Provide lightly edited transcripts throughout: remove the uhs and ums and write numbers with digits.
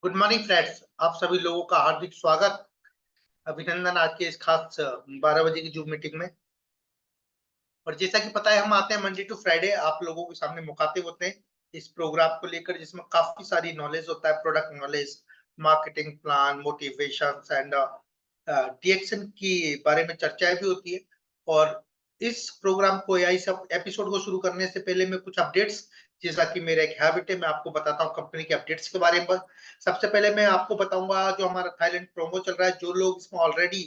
Good morning friends. आप सभी लोगों का हार्दिक स्वागत, अभिनंदन आज के इस खास 12 बजे की जूम मीटिंग में। और जैसा कि पता है, हम आते हैं मंडे टू फ्राइडे आप लोगों के सामने मुखातिब होते हैं इस प्रोग्राम को लेकर, जिसमें काफी सारी नॉलेज होता है, product knowledge, marketing plan, motivation and डीएक्शन की बारे में चर्चाएं भी होती है। और इस प्रोग्राम को या इस एपिसोड को शुरू करने से पहले मैं कुछ अपडेट्स, जैसा कि मेरा एक हैबिट है, मैं आपको बताता हूँ कंपनी के अपडेट्स के बारे में। सबसे पहले मैं आपको बताऊंगा जो हमारा थाईलैंड प्रोमो चल रहा है, जो लोग इसमें ऑलरेडी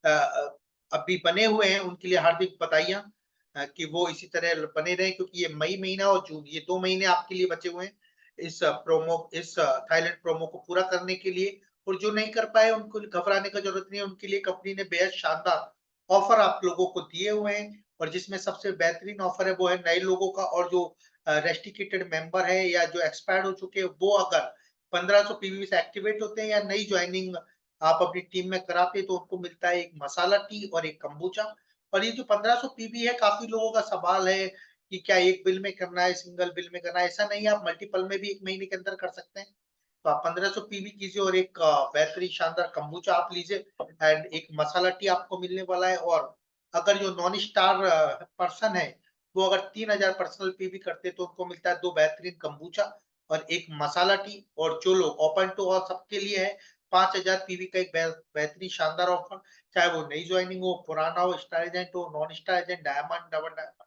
अभी बने हुए हैं उनके लिए हार्दिक बधाइयां कि वो इसी तरह बने रहे, क्योंकि ये मई महीना और जून, ये 2 महीने आपके लिए बचे हुए हैं इस थाईलैंड प्रोमो को पूरा करने के लिए। और जो नहीं कर पाए उनको घबराने का जरूरत नहीं है, उनके लिए कंपनी ने बेहद शानदार ऑफर आप लोगों को दिए हुए हैं। और जिसमें सबसे बेहतरीन ऑफर है वो है नए लोगों का, और जो रेस्ट्रिक्टेड मेंबर है या जो एक्सपायर्ड हो चुके हैं, वो अगर 1500 पीवी से एक्टिवेट होते हैं या नई ज्वाइनिंग आप अपनी टीम में कराते हैं, तो उनको मिलता है एक मसाला टी और एक कंबूचा। और ये जो 1500 पीवी है, काफी लोगों का सवाल है कि क्या एक बिल में करना है, सिंगल बिल में करना है। ऐसा नहीं है, आप मल्टीपल में भी एक महीने के अंदर कर सकते हैं। तो आप 1500 पीवी कीजिए और एक बेहतरीन शानदार कंबूचा आप लीजिए, एंड एक मसाला टी आपको मिलने वाला है। और अगर जो नॉन स्टार पर्सन है, वो अगर 3000 पर्सनल पीवी करते हैं, तो उनको मिलता है 2 बेहतरीन कंबूचा और एक मसाला टी। और जो लोग ओपन टू ऑल, सबके लिए है 5000 पीवी का एक बेहतरीन शानदार ऑफर। चाहे वो नई ज्वाइनिंग हो, पुराना हो, स्टार एजेंट हो, non star agent, diamond, double diamond,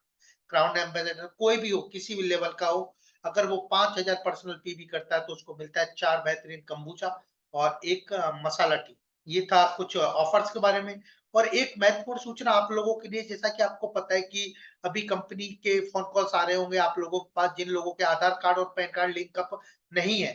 crown ambassador, कोई भी हो, किसी भी लेवल का हो, अगर वो 5000 पर्सनल पीवी करता है, तो उसको मिलता है 4 बेहतरीन कंबूचा और एक मसाला टी। ये था कुछ ऑफर्स के बारे में। और एक महत्वपूर्ण सूचना आप लोगों के लिए, जैसा कि आपको पता है कि अभी कंपनी के फोन कॉल्स आ रहे होंगे आप लोगों के पास, जिन लोगों के आधार कार्ड और पैन कार्ड लिंक अप नहीं है,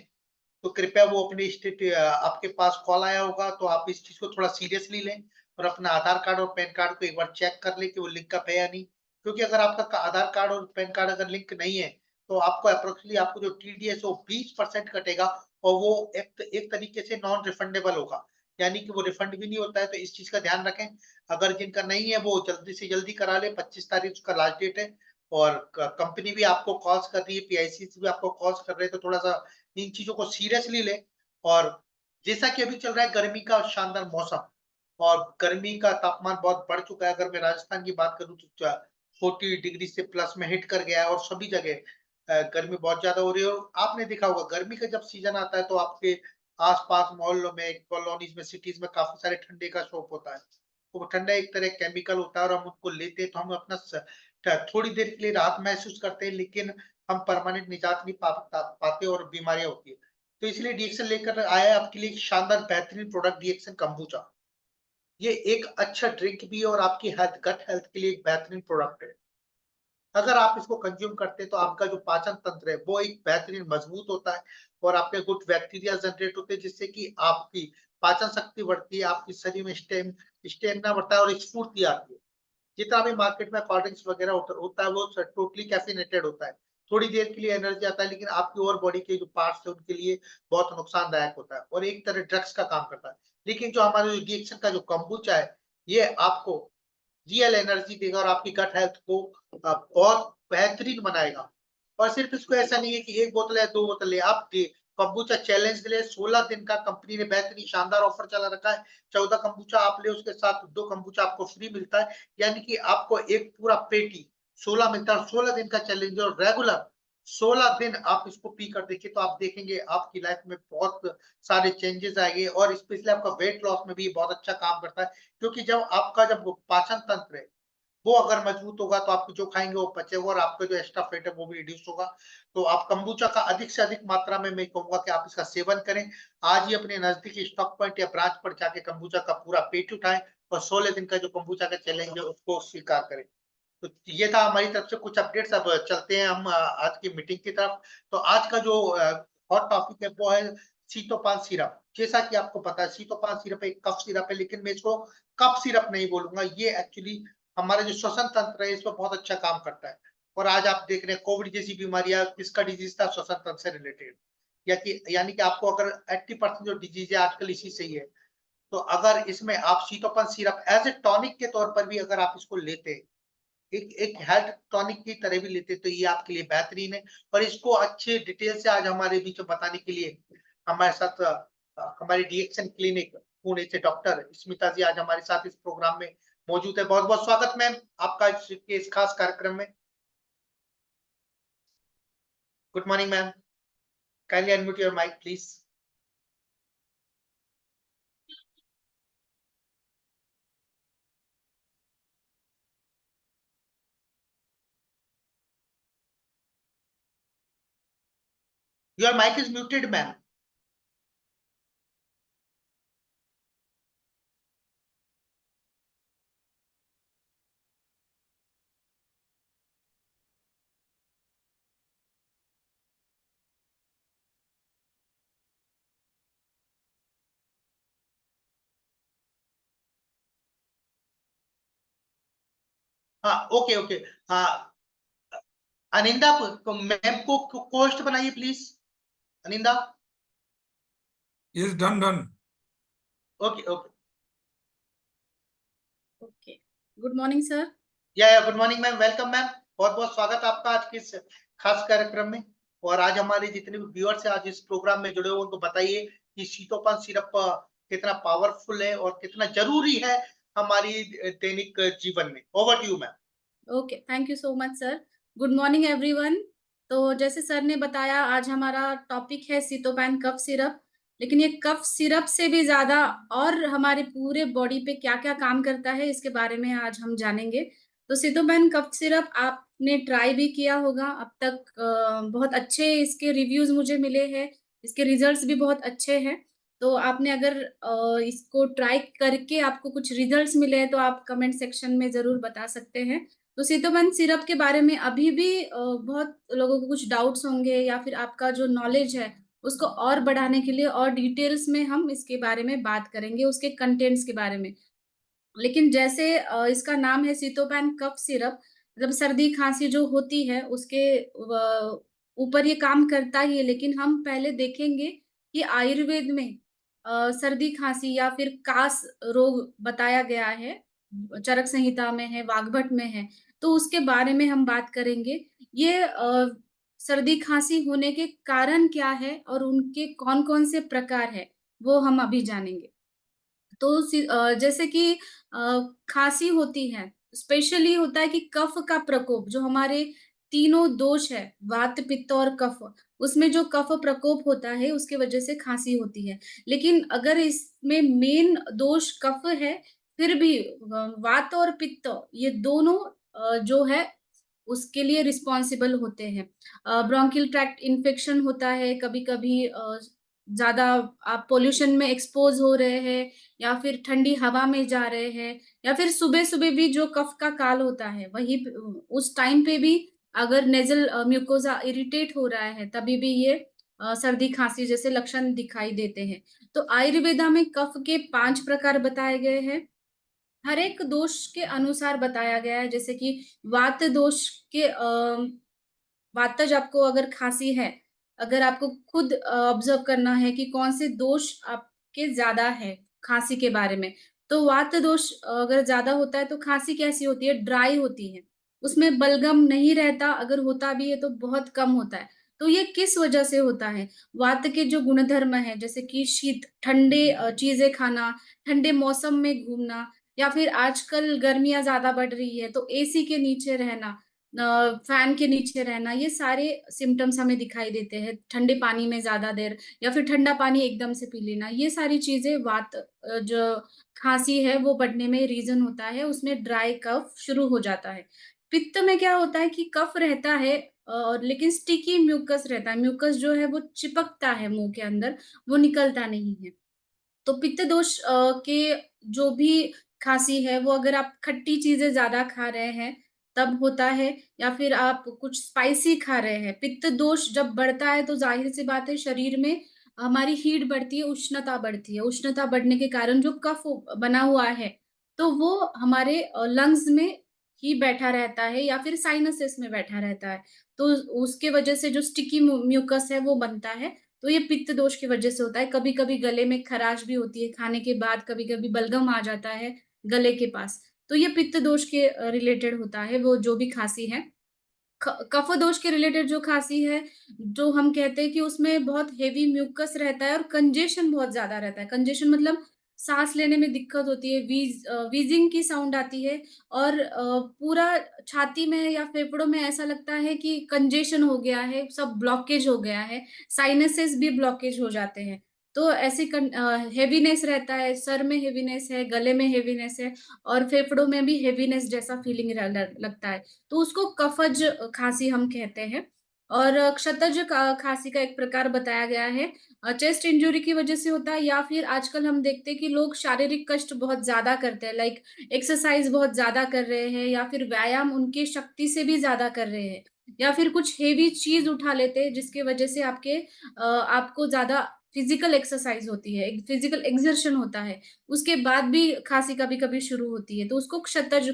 तो कृपया वो अपने स्टेट, आपके पास कॉल आया होगा तो आप इस चीज को थोड़ा सीरियसली लें और अपना आधार कार्ड और पैन कार्ड को एक बार चेक कर लें कि वो लिंक अप है या नहीं। क्योंकि अगर आपका आधार कार्ड और पैन कार्ड अगर लिंक नहीं है, तो आपको अप्रोक्सीमेटली आपको जो टीडीएस वो 20% कटेगा, और वो एक तरीके से नॉन रिफंडेबल होगा, यानी कि वो रिफंड भी नहीं होता है। तो इस चीज का ध्यान रखें। अगर जिनका नहीं है वो जल्दी से जल्दी करा ले, 25 तारीख उसका लास्ट डेट है। और कंपनी भी आपको कॉल्स कर रही है, पीआईसी भी आपको कॉल्स कर रहे हैं, तो थोड़ा सा इन चीजों को सीरियसली ले। और जैसा कि अभी चल रहा है गर्मी का शानदार मौसम, और गर्मी का तापमान बहुत बढ़ चुका है। अगर मैं राजस्थान की बात करूं तो 40 डिग्री से प्लस में हिट कर गया है, और सभी जगह गर्मी बहुत ज्यादा हो रही है। और आपने देखा होगा गर्मी का जब सीजन आता है, तो आपके आसपास मोहल्लों में, कॉलोनीज में, सिटीज में काफी सारे ठंडे का शौक होता है। तो वो ठंडा एक तरह केमिकल होता है, और हम उसको लेते हैं तो हम अपना थोड़ी देर के लिए राहत महसूस करते हैं, लेकिन हम परमानेंट निजात नहीं पाते और बीमारियां होती है। तो इसलिए डीएक्सन लेकर आया है आपके लिए एक शानदार बेहतरीन प्रोडक्ट, डीएक्सन कंबूचा। ये एक अच्छा ड्रिंक भी है और आपकी हेल्थ, गट हेल्थ के लिए एक बेहतरीन प्रोडक्ट है। अगर आप इसको कंज्यूम करते हैं, तो आपका जो पाचन तंत्र है वो एक बेहतरीन मजबूत होता है, और आपके गुड बैक्टीरिया जनरेट होते हैं, जिससे कि आपकी पाचन शक्ति बढ़ती है, आपके शरीर में स्टेमिना बढ़ता है और स्फूर्ति आती है। जितना भी मार्केट में कोल्ड ड्रिंक्स वगैरह होता है, वो टोटली कैफीनेटेड होता है। थोड़ी देर के लिए एनर्जी आता है, लेकिन आपकी और बॉडी के जो पार्ट्स है उनके लिए बहुत नुकसानदायक होता है, और एक तरह ड्रग्स का काम करता है। लेकिन जो हमारे जो डिएक्शन का जो kombucha है, ये आपको रियल एनर्जी देगा और आपकी गट हेल्थ को बहुत बेहतरीन बनाएगा। और सिर्फ इसको ऐसा नहीं है कि 1 बोतल या 2 बोतल ले, आप कंबूचा चैलेंज ले, 16 दिन का कंपनी ने बेहतरीन शानदार ऑफर चला रखा है। 14 कंबूचा आप ले, उसके साथ 2 कंबूचा आपको फ्री मिलता है, यानी कि आपको एक पूरा पेटी 16 मिलता है। 16 दिन का चैलेंज और रेगुलर 16 दिन आप इसको पी कर देखिए, तो आप देखेंगे आपकी लाइफ में बहुत सारे चेंजेस आएंगे, और स्पेशली आपका वेट लॉस में भी बहुत अच्छा काम करता है। क्योंकि जब वो पाचन तंत्र है वो अगर मजबूत होगा, तो आप जो खाएंगे वो पचेगा, और आपका जो एक्स्ट्रा फैट है वो भी रिड्यूस होगा। तो आप कंबूचा का अधिक से अधिक मात्रा में, मैं कहूंगा कि आप इसका सेवन करें। आज ही अपने नजदीकी स्टॉक पॉइंट या ब्रांच पर जाके कंबूचा का पूरा पेट उठाएं, और 16 दिन का जो कंबूचा का चैलेंज है उसको स्वीकार करें। तो ये था हमारी तरफ से कुछ अपडेट्स। अब चलते हैं हम आज की मीटिंग की तरफ। तो आज का जो हॉट टॉपिक है वो है सीतोपान सिरप। जैसा कि आपको पता है, सीतोपान सिरप एक कफ सिरप है, लेकिन मैं इसको कफ सिरप नहीं बोलूंगा। ये एक्चुअली हमारा जो श्वसन तंत्र है, इस पर बहुत अच्छा काम करता है। और आज आप देख रहे हैं कोविड जैसी बीमारियां, किसका डिजीज था? श्वसन तंत्र से रिलेटेड। यानी कि आपको अगर 80% जो डिजीज है आजकल इसी से ही है। तो अगर इसमें आप सीतोपन सिरप एज ए टॉनिक के तौर पर भी अगर आप इसको लेते हैं, एक एक हेल्थ टॉनिक की तरह भी लेते, तो ये आपके लिए बेहतरीन है। और इसको अच्छे डिटेल से आज हमारे बीच में बताने के लिए हमारे साथ हमारी डीएक्शन क्लिनिक पुणे से डॉक्टर स्मिता जी आज हमारे साथ इस प्रोग्राम में मौजूद है। बहुत-बहुत स्वागत मैम आपका इस खास कार्यक्रम में। Good morning ma'am. Kindly unmute your mic please. Your mic is muted ma'am. हाँ ओके ओके। हाँ अनिंदा मैम को होस्ट बनाइए please. Aninda. Yes, done. Okay okay. Okay, good morning sir. या good morning ma'am, welcome ma'am. बहुत बहुत स्वागत आपका आज के इस खास कार्यक्रम में। और आज हमारे जितने भी व्यूअर्स हैं आज इस प्रोग्राम में जुड़े हुए उनको बताइए कि शीतोपन सिरप कितना पावरफुल है और कितना जरूरी है हमारी दैनिक जीवन में। Over to you ma'am. Okay, thank you so much sir. Good morning everyone. तो जैसे सर ने बताया आज हमारा टॉपिक है सीतोपैन कफ सिरप। लेकिन ये कफ सिरप से भी ज्यादा और हमारे पूरे बॉडी पे क्या क्या काम करता है इसके बारे में आज हम जानेंगे। तो सीतोपैन कफ सिरप आपने ट्राई भी किया होगा अब तक। बहुत अच्छे इसके रिव्यूज मुझे मिले हैं, इसके रिजल्ट्स भी बहुत अच्छे हैं। तो आपने अगर इसको ट्राई करके आपको कुछ रिजल्ट्स मिले हैं तो आप कमेंट सेक्शन में जरूर बता सकते हैं। तो सीतोपैन सिरप के बारे में अभी भी बहुत लोगों को कुछ डाउट्स होंगे या फिर आपका जो नॉलेज है उसको और बढ़ाने के लिए और डिटेल्स में हम इसके बारे में बात करेंगे, उसके कंटेंट्स के बारे में। लेकिन जैसे इसका नाम है सीतोपैन कफ सिरप, मतलब सर्दी खांसी जो होती है उसके ऊपर ये काम करता ही है। लेकिन हम पहले देखेंगे कि आयुर्वेद में सर्दी खांसी या फिर कास रोग बताया गया है, चरक संहिता में है, वाग्भट में है। तो उसके बारे में हम बात करेंगे। ये सर्दी खांसी होने के कारण क्या है और उनके कौन-कौन से प्रकार है वो हम अभी जानेंगे। तो जैसे कि खांसी होती है, स्पेशली होता है कि कफ का प्रकोप जो हमारे तीनों दोष है, वात, पित्त और कफ, उसमें जो कफ प्रकोप होता है उसकी वजह से खांसी होती है। लेकिन अगर इसमें मेन दोष कफ है, फिर भी वात और पित्त ये दोनों जो है उसके लिए रिस्पॉन्सिबल होते हैं। ब्रोंकियल ट्रैक्ट इन्फेक्शन होता है, कभी-कभी ज़्यादा आप पॉल्यूशन में एक्सपोज़ हो रहे हैं या फिर ठंडी हवा में जा रहे हैं या फिर सुबह-सुबह भी जो कफ का काल होता है, वही उस टाइम पे भी अगर नेज़ल म्यूकोज़ा इरिटेट हो रहा है, तभी भी ये सर्दी-खाँसी जैसे लक्षण दिखाई देते हैं। तो आयुर्वेदा में कफ के 5 प्रकार बताए गए हैं। हर एक दोष के अनुसार बताया गया है, जैसे कि वात दोष के वातज आपको अगर खाँसी है, अगर आपको खुद ऑब्ज़र्व करना है कि कौन से दोष आपके ज़्यादा है खाँसी के बारे में, तो वात दोष अगर ज़्यादा होता है तो खाँसी कैसी होती है? ड्राई होती है। उसमें बलगम नहीं रहता, अगर होता भी है तो बहुत कम होता है। तो ये किस वजह से होता है? वात के जो गुणधर्म हैं, जैसे कि शीत, ठंडे चीज़ें खाना, ठंडे मौसम में घूमना या फिर आजकल गर्मियाँ ज़्यादा बढ़ रही है, तो एसी के नीचे रहना, फैन के नीचे रहना, ये सारे सिम्पटम्स हमें दिखाई देते हैं। ठंडे पानी में ज़्यादा देर या फिर ठंडा पानी एकदम से पी लेना, ये सारी चीज़ें वात जो खाँसी है वो बढ़ने में रीज़न होता है, उसमें ड्राई कफ शुरू हो जाता है। पित्त में क्या होता है कि कफ रहता है और लेकिन स्टिकी म्यूकस रहता है, म्यूकस जो है वो चिपकता है मुँह के अंदर, वो निकलता नहीं है। तो पित्त दोष के जो भी खाँसी है वो अगर आप खट्टी चीज़ें ज़्यादा खा रहे हैं, तब होता है या फिर आप कुछ स्पाइसी खा रहे हैं। पित्त दोष जब बढ़ता है तो ज़ाहिर-सी बात है शरीर में हमारी हीट बढ़ती है, उष्णता बढ़ती है। उष्णता बढ़ने के कारण जो कफ बना हुआ है, तो वो हमारे लंग्स में ही बैठा रहता है या फिर साइनसेस में बैठा रहता है। तो उसके वजह से जो स्टिकी म्यूकस है वो बनता है। तो ये पित्त दोष की वजह से होता है। कभी-कभी गले में खराश भी होती है, खाने के बाद कभी-कभी बलगम आ जाता है गले के पास। तो ये पित्त दोष के रिलेटेड होता है, वो जो भी खाँसी है। कफ दोष के रिलेटेड जो खांसी है, जो हम कहते हैं कि उसमें बहुत हेवी म्यूकस रहता है और कंजेशन बहुत ज्यादा रहता है। कंजेशन मतलब सांस लेने में दिक्कत होती है, वीजिंग की साउंड आती है और पूरा छाती में या फेफड़ों में ऐसा लगता है कि कंजेशन हो गया है, सब ब्लॉकेज हो गया है, साइनसेस भी ब्लॉकेज हो जाते हैं। तो ऐसी हेवीनेस रहता है, सर में हेवीनेस है, गले में हेवीनेस है और फेफड़ों में भी हेवीनेस जैसा फीलिंग लगता है। तो उसको कफज खांसी हम कहते हैं। और क्षतज खांसी का एक प्रकार बताया गया है, चेस्ट इंजरी की वजह से होता है या फिर आजकल हम देखते हैं कि लोग शारीरिक कष्ट बहुत ज्यादा करते हैं, लाइक एक्सरसाइज बहुत ज्यादा कर रहे हैं या फिर व्यायाम उनकी शक्ति से भी ज्यादा कर रहे हैं या फिर कुछ हेवी चीज उठा लेते हैं जिसकी वजह से आपको ज्यादा फिजिकल एक्सरसाइज होती है, फिजिकल एक्सर्शन होता है, उसके बाद भी खांसी कभी कभी शुरू होती है, तो उसको क्षतज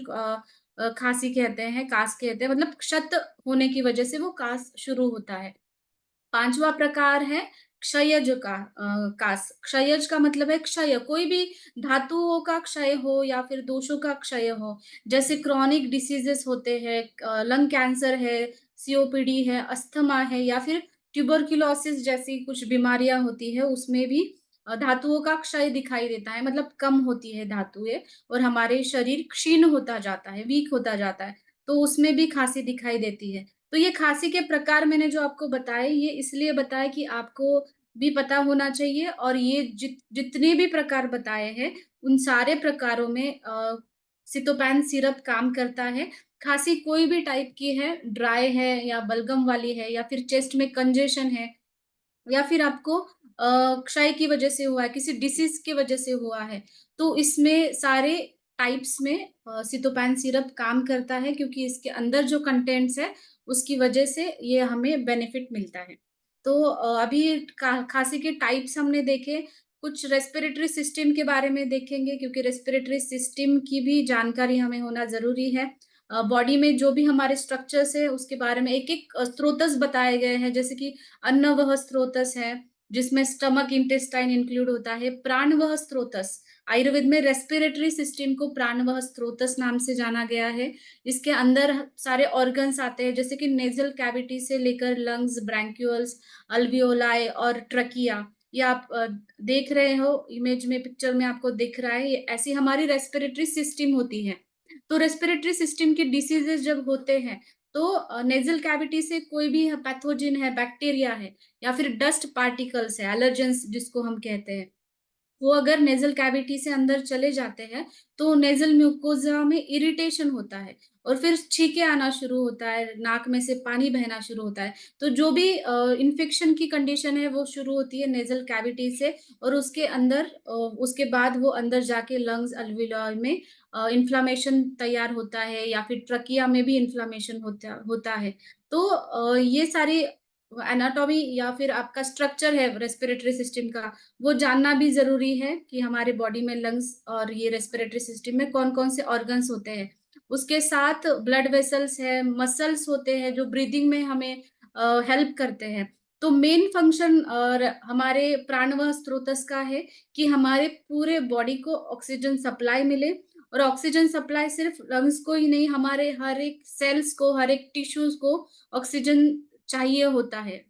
खांसी कहते हैं, कास कहते हैं, मतलब क्षत होने की वजह से वो कास शुरू होता है। पांचवा प्रकार है क्षयज कास। क्षयज का मतलब है क्षय, कोई भी धातुओं का क्षय हो या फिर दोषों का क्षय हो, जैसे क्रॉनिक डिसीजेस होते हैं, लंग कैंसर है, सीओपीडी है, अस्थमा है या फिर ट्यूबरक्यूलोसिस जैसी कुछ बीमारियां होती है, उसमें भी धातुओं का क्षय दिखाई देता है, मतलब कम होती है धातुएं और हमारे शरीर क्षीण होता जाता है, वीक होता जाता है, तो उसमें भी खांसी दिखाई देती है। तो ये खांसी के प्रकार मैंने जो आपको बताए, ये इसलिए बताए कि आपको भी पता होना चाहिए और ये जितने भी प्रकार बताए हैं, उन सारे प्रकारों में सितोपैन सिरप काम करता है। खांसी कोई भी टाइप की है, ड्राई है या बलगम वाली है या फिर चेस्ट में कंजेशन है या फिर आपको क्षय की वजह से हुआ है, किसी डिसीज की वजह से हुआ है, तो इसमें सारे टाइप्स में सितोपैन सिरप काम करता है क्योंकि इसके अंदर जो कंटेंट्स है उसकी वजह से ये हमें बेनिफिट मिलता है। तो अभी खांसी के टाइप्स हमने देखे, कुछ रेस्पिरेटरी सिस्टम के बारे में देखेंगे क्योंकि रेस्पिरेटरी सिस्टम की भी जानकारी हमें होना जरूरी है। बॉडी में जो भी हमारे स्ट्रक्चर्स है उसके बारे में एक एक स्रोतस बताए गए हैं, जैसे कि अन्न वह स्रोतस है जिसमें स्टमक इंटेस्टाइन इंक्लूड होता है, प्राण वह स्रोतस, आयुर्वेद में रेस्पिरेटरी सिस्टम को प्राण वह स्रोतस नाम से जाना गया है। इसके अंदर सारे ऑर्गन्स आते हैं जैसे कि नेजल कैविटी से लेकर लंग्स, ब्रैंक्यूल्स, अल्वियोलाई और ट्रकिया। ये आप देख रहे हो इमेज में, पिक्चर में आपको दिख रहा है, ये ऐसी हमारी रेस्पिरेटरी सिस्टम होती है। तो रेस्पिरेटरी सिस्टम के डिसीजेस जब होते हैं तो नेजल कैविटी से कोई भी पैथोजन है, बैक्टीरिया है या फिर डस्ट पार्टिकल्स है, एलर्जेंस जिसको हम कहते हैं, वो अगर नेजल कैविटी से अंदर चले जाते हैं तो नेजल म्यूकोजा में इरिटेशन होता है और फिर छींके आना शुरू होता है, नाक में से पानी बहना शुरू होता है। तो जो भी इन्फेक्शन की कंडीशन है वो शुरू होती है नेजल कैविटी से और उसके अंदर उसके बाद वो अंदर जाके लंग्स, अल्वियोलाई में इन्फ्लामेशन तैयार होता है या फिर ट्रकिया में भी इन्फ्लामेशन होता है। तो ये सारी एनाटॉमी या फिर आपका स्ट्रक्चर है रेस्पिरेटरी सिस्टम का, वो जानना भी जरूरी है कि हमारे बॉडी में लंग्स और ये रेस्पिरेटरी सिस्टम में कौन कौन से ऑर्गन्स होते हैं। उसके साथ ब्लड वेसल्स है, मसल्स होते हैं जो ब्रीदिंग में हमें हेल्प करते हैं। तो मेन फंक्शन और हमारे प्राणवायु स्रोतस का है कि हमारे पूरे बॉडी को ऑक्सीजन सप्लाई मिले और ऑक्सीजन सप्लाई सिर्फ लंग्स को ही नहीं, हमारे हर एक सेल्स को, हर एक टिश्यूज को ऑक्सीजन चाहिए होता है,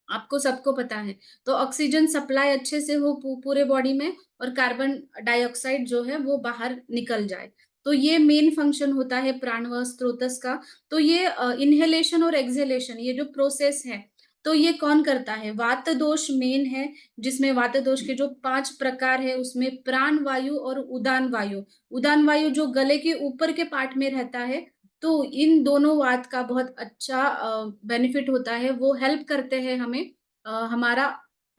आपको सबको पता है। तो ऑक्सीजन सप्लाई अच्छे से हो पूरे बॉडी में और कार्बन डाइऑक्साइड जो है वो बाहर निकल जाए, तो ये मेन फंक्शन होता है प्राणवायु स्रोतस का। तो ये इनहेलेशन और एक्सहेलेशन, ये जो प्रोसेस है, तो ये कौन करता है? वात दोष मेन है, जिसमें वात दोष के जो 5 प्रकार है उसमें प्राण वायु और उदान वायु, उदान वायु जो गले के ऊपर के पार्ट में रहता है, तो इन दोनों वात का बहुत अच्छा बेनिफिट होता है, वो हेल्प करते हैं हमें हमारा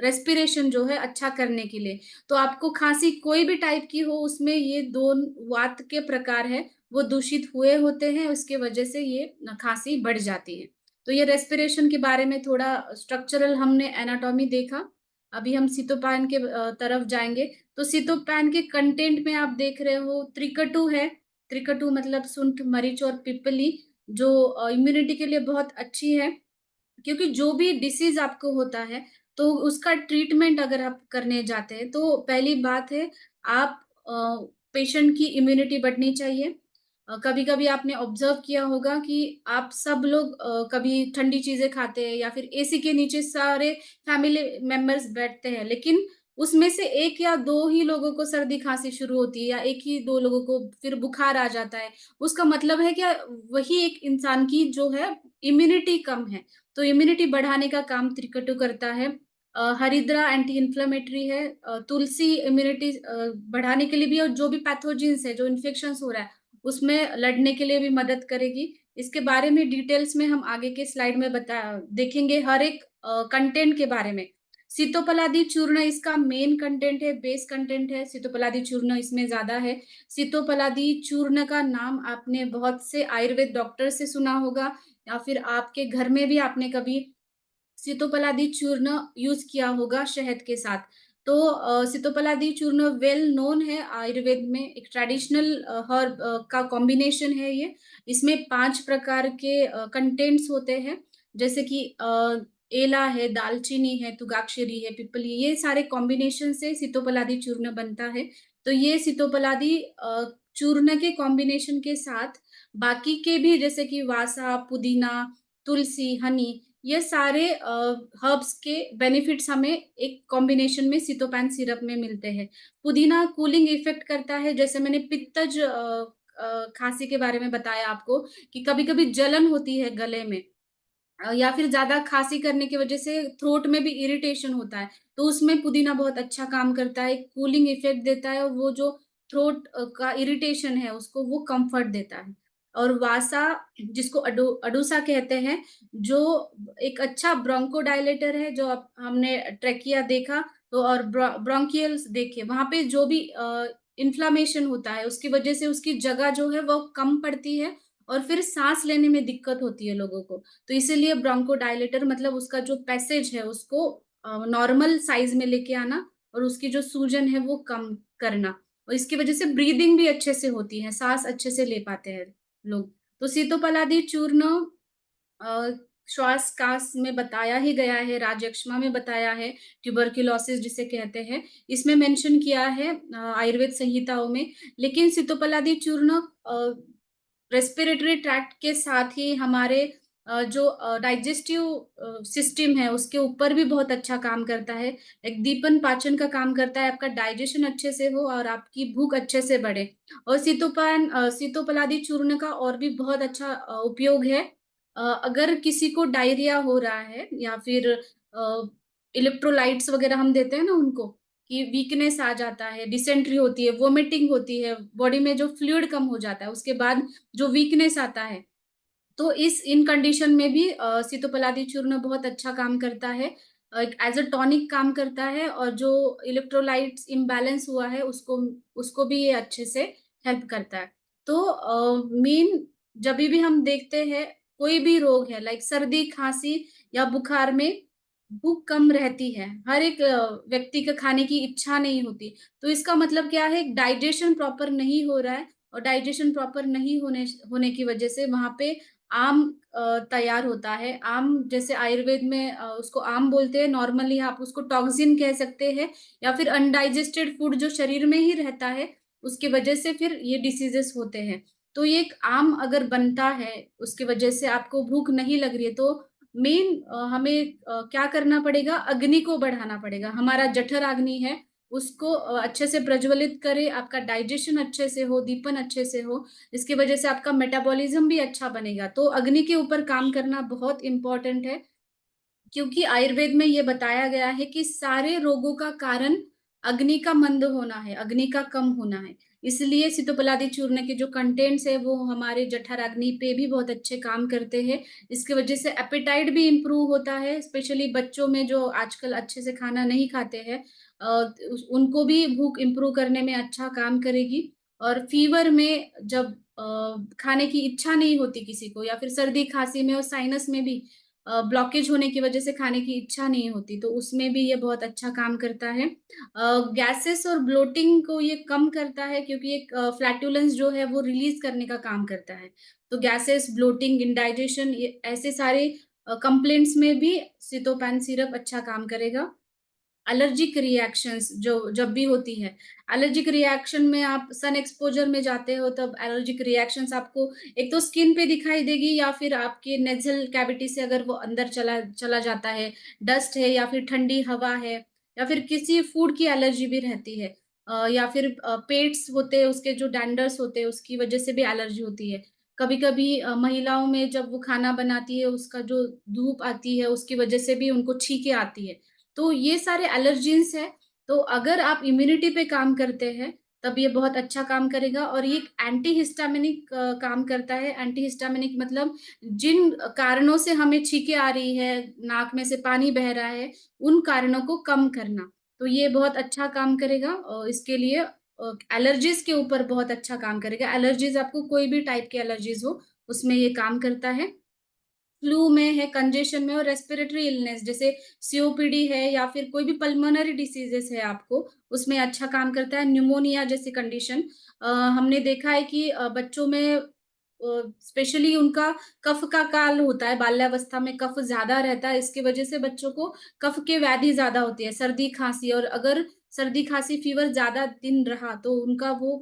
रेस्पिरेशन जो है अच्छा करने के लिए। तो आपको खांसी कोई भी टाइप की हो उसमें ये दो वात के प्रकार है वो दूषित हुए होते हैं, उसके वजह से ये खांसी बढ़ जाती है। तो ये रेस्पिरेशन के बारे में थोड़ा स्ट्रक्चरल हमने एनाटॉमी देखा। अभी हम सितोपैन के तरफ जाएंगे। तो सितोपैन के कंटेंट में आप देख रहे हो त्रिकटु है, त्रिकटु मतलब सुंठ, मरीच और पिपली, जो इम्यूनिटी के लिए बहुत अच्छी है, क्योंकि जो भी डिसीज आपको होता है तो उसका ट्रीटमेंट अगर आप करने जाते हैं तो पहली बात है आप पेशेंट की इम्यूनिटी बढ़नी चाहिए। कभी कभी आपने ऑब्जर्व किया होगा कि आप सब लोग कभी ठंडी चीजें खाते हैं या फिर एसी के नीचे सारे फैमिली मेंबर्स बैठते हैं, लेकिन उसमें से एक या दो ही लोगों को सर्दी खांसी शुरू होती है या एक ही दो लोगों को फिर बुखार आ जाता है। उसका मतलब है क्या, वही एक इंसान की जो है इम्यूनिटी कम है। तो इम्यूनिटी बढ़ाने का काम त्रिकटु करता है। हरिद्रा एंटी इन्फ्लेमेटरी है। तुलसी इम्यूनिटी बढ़ाने के लिए भी, और जो भी पैथोजेंस है, जो इन्फेक्शन हो रहा है उसमें लड़ने के लिए भी मदद करेगी। इसके बारे में डिटेल्स में हम आगे के स्लाइड में देखेंगे हर एक कंटेंट के बारे में। सीतोपलादी चूर्ण इसका मेन कंटेंट है, बेस कंटेंट है। सीतोपलादी चूर्ण इसमें ज्यादा है। सीतोपलादी चूर्ण का नाम आपने बहुत से आयुर्वेद डॉक्टर से सुना होगा, या फिर आपके घर में भी आपने कभी सीतोपलादी चूर्ण यूज किया होगा शहद के साथ। तो सीतोपलादी चूर्ण वेल नोन है आयुर्वेद में, एक ट्रेडिशनल हर्ब का कॉम्बिनेशन है ये। इसमें 5 प्रकार के कंटेंट्स होते हैं, जैसे कि एला है, दालचीनी है, तुगाक्षरी है, पिपली, ये सारे कॉम्बिनेशन से सीतोपलादी चूर्ण बनता है। तो ये सीतोपलादी चूर्ण के कॉम्बिनेशन के साथ बाकी के भी, जैसे कि वासा, पुदीना, तुलसी, हनी, ये सारे हर्ब्स के बेनिफिट्स हमें एक कॉम्बिनेशन में सीतोपैन सिरप में मिलते हैं। पुदीना कूलिंग इफेक्ट करता है, जैसे मैंने पित्तज खांसी के बारे में बताया आपको कि कभी कभी जलन होती है गले में, या फिर ज्यादा खांसी करने की वजह से थ्रोट में भी इरिटेशन होता है, तो उसमें पुदीना बहुत अच्छा काम करता है, कूलिंग इफेक्ट देता है, और वो जो थ्रोट का इरिटेशन है उसको वो कंफर्ट देता है। और वासा, जिसको अडूसा कहते हैं, जो एक अच्छा ब्रोंकोडायलेटर है, जो हमने ट्रेकिया देखा तो, और ब्रोंकियल्स देखे, वहां पे जो भी इन्फ्लामेशन होता है उसकी वजह से उसकी जगह जो है वो कम पड़ती है, और फिर सांस लेने में दिक्कत होती है लोगों को। तो इसीलिए ब्रोंकोडायलेटर मतलब उसका जो पैसेज है उसको नॉर्मल साइज में लेके आना, और उसकी जो सूजन है वो कम करना, और इसकी वजह से ब्रीदिंग भी अच्छे से होती है, सांस अच्छे से ले पाते हैं लोग। तो सीतोपलादी चूर्ण अ, श्वास कास में बताया ही गया है, राजयक्ष्मा में बताया है, ट्यूबरक्यूलोसिस जिसे कहते हैं, इसमें मेंशन किया है आयुर्वेद संहिताओं में। लेकिन सीतोपलादी चूर्ण रेस्पिरेटरी ट्रैक्ट के साथ ही हमारे जो डाइजेस्टिव सिस्टम है उसके ऊपर भी बहुत अच्छा काम करता है। एक दीपन पाचन का काम करता है, आपका डाइजेशन अच्छे से हो और आपकी भूख अच्छे से बढ़े। और सीतोपलादी चूर्ण का और भी बहुत अच्छा उपयोग है। अगर किसी को डायरिया हो रहा है, या फिर इलेक्ट्रोलाइट्स वगैरह हम देते हैं ना उनको, कि वीकनेस आ जाता है, डिसेंट्री होती है, वोमिटिंग होती है, बॉडी में जो फ्लूइड कम हो जाता है, उसके बाद जो वीकनेस आता है, तो इन कंडीशन में भी सीतोपलादी चूर्ण बहुत अच्छा काम करता है, एक एज अ टॉनिक काम करता है, और जो इलेक्ट्रोलाइट्स इम्बैलेंस हुआ है उसको उसको भी ये अच्छे से हेल्प करता है। तो मेन जब भी हम देखते हैं कोई भी रोग है, लाइक सर्दी खांसी या बुखार में भूख कम रहती है, हर एक व्यक्ति का खाने की इच्छा नहीं होती, तो इसका मतलब क्या है, डाइजेशन प्रॉपर नहीं हो रहा है, और डाइजेशन प्रॉपर नहीं होने की वजह से वहां पे आम तैयार होता है। आम जैसे आयुर्वेद में उसको आम बोलते हैं, नॉर्मली आप उसको टॉक्सिन कह सकते हैं, या फिर अनडाइजेस्टेड फूड जो शरीर में ही रहता है उसकी वजह से फिर ये डिसीजेस होते हैं। तो ये एक आम अगर बनता है उसकी वजह से आपको भूख नहीं लग रही है, तो मेन हमें क्या करना पड़ेगा, अग्नि को बढ़ाना पड़ेगा। हमारा जठर अग्नि है उसको अच्छे से प्रज्वलित करे, आपका डाइजेशन अच्छे से हो, दीपन अच्छे से हो, इसकी वजह से आपका मेटाबॉलिज्म भी अच्छा बनेगा। तो अग्नि के ऊपर काम करना बहुत इंपॉर्टेंट है, क्योंकि आयुर्वेद में ये बताया गया है कि सारे रोगों का कारण अग्नि का मंद होना है, अग्नि का कम होना है। इसलिए सीतोपलादी चूर्ण के जो कंटेंट्स है वो हमारे जठर अग्नि पे भी बहुत अच्छे काम करते हैं। इसकी वजह से एपेटाइट भी इम्प्रूव होता है, स्पेशली बच्चों में जो आजकल अच्छे से खाना नहीं खाते हैं, उनको भी भूख इम्प्रूव करने में अच्छा काम करेगी। और फीवर में जब खाने की इच्छा नहीं होती किसी को, या फिर सर्दी खांसी में और साइनस में भी ब्लॉकेज होने की वजह से खाने की इच्छा नहीं होती, तो उसमें भी ये बहुत अच्छा काम करता है। गैसेस और ब्लोटिंग को ये कम करता है, क्योंकि एक फ्लैटुलेंस जो है वो रिलीज करने का काम करता है। तो गैसेस, ब्लोटिंग, इंडाइजेशन, ये ऐसे सारे कंप्लेंट्स में भी सीतोपैन सिरप अच्छा काम करेगा। एलर्जिक रिएक्शंस जो जब भी होती है, एलर्जिक रिएक्शन में आप सन एक्सपोजर में जाते हो तब एलर्जिक रिएक्शंस आपको एक तो स्किन पे दिखाई देगी या फिर आपके नेज़ल कैविटी से अगर वो अंदर चला चला जाता है, डस्ट है या फिर ठंडी हवा है या फिर किसी फूड की एलर्जी भी रहती है। या फिर पेट्स होते हैं उसके जो डैंडर्स होते हैं उसकी वजह से भी एलर्जी होती है। कभी-कभी महिलाओं में जब वो खाना बनाती है उसका जो धूप आती है उसकी वजह से भी उनको छींकें आती है। तो ये सारे एलर्जेन्स हैं, तो अगर आप इम्यूनिटी पे काम करते हैं, तब ये बहुत अच्छा काम करेगा और ये एक एंटी हिस्टामिनिक काम करता है। एंटी हिस्टामिनिक मतलब जिन कारणों से हमें छींकें आ रही है, नाक में से पानी बह रहा है, उन कारणों को कम करना। तो ये बहुत अच्छा काम करेगा इसके लिए एलर्जीज़ के ऊपर बहुत अच्छा काम करेगा। एलर्जीज़ आपको कोई भी टाइप की एलर्जीज़ हो, उसमें ये काम करता है। फ्लू में है, कंजेशन में और रेस्पिरेटरी इलनेस जैसे सीओपीडी है या फिर कोई भी पल्मोनरी डिसीज़ेज़ है आपको, उसमें अच्छा काम करता है। न्यूमोनिया जैसी कंडीशन हमने देखा है कि बच्चों में स्पेशली उनका कफ का काल होता है, बाल्यावस्था में कफ ज़्यादा रहता है, इसकी वजह से बच्चों को कफ के व्याधि ज़्यादा होती है, सर्दी, खाँसी और अगर सर्दी, खाँसी, फ़ीवर ज़्यादा दिन रहा, तो उनका वो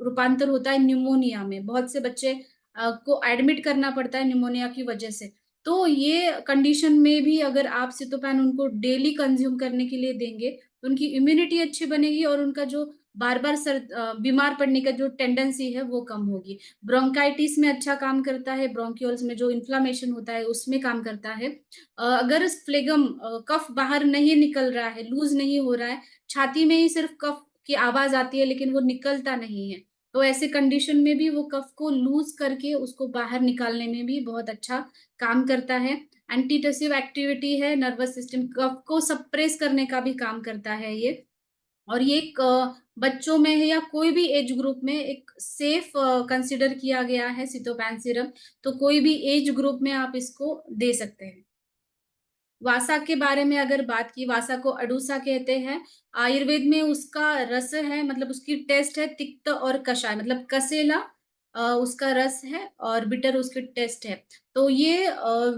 रूपांतर होता है न्यूमोनिया में। बहुत से बच्चे को एडमिट करना पड़ता है निमोनिया की वजह से। तो ये कंडीशन में भी अगर आप सितोपैन उनको डेली कंज़्यूम करने के लिए देंगे, तो उनकी इम्यूनिटी अच्छी बनेगी और उनका जो बार-बार बीमार पड़ने का जो टेंडेंसी है वो कम होगी। ब्रोंकाइटिस में अच्छा काम करता है, ब्रोंकियोल्स में जो इन्फ्लेमेशन होता है उसमें काम करता है। अगर फ्लेगम कफ बाहर नहीं निकल रहा है, लूज़ नहीं हो रहा है, छाती में ही सिर्फ़ कफ की आवाज़ आती है लेकिन वो निकलता नहीं है, तो ऐसे कंडीशन में भी वो कफ को लूज़ करके उसको बाहर निकालने में भी बहुत अच्छा काम करता है। एंटीटसिव एक्टिविटी है, नर्वस सिस्टम कफ को सप्रेस करने का भी काम करता है ये और ये एक बच्चों में है या कोई भी एज ग्रुप में एक सेफ कंसीडर किया गया है सितोपैन सिरप, तो कोई भी एज ग्रुप में आप इसको दे सकते हैं। वासा के बारे में अगर बात की, वासा को अडूसा कहते हैं। आयुर्वेद में उसका रस है मतलब उसकी टेस्ट है तिक्त और कषाय मतलब कसेला उसका रस है और बिटर उसकी टेस्ट है। तो ये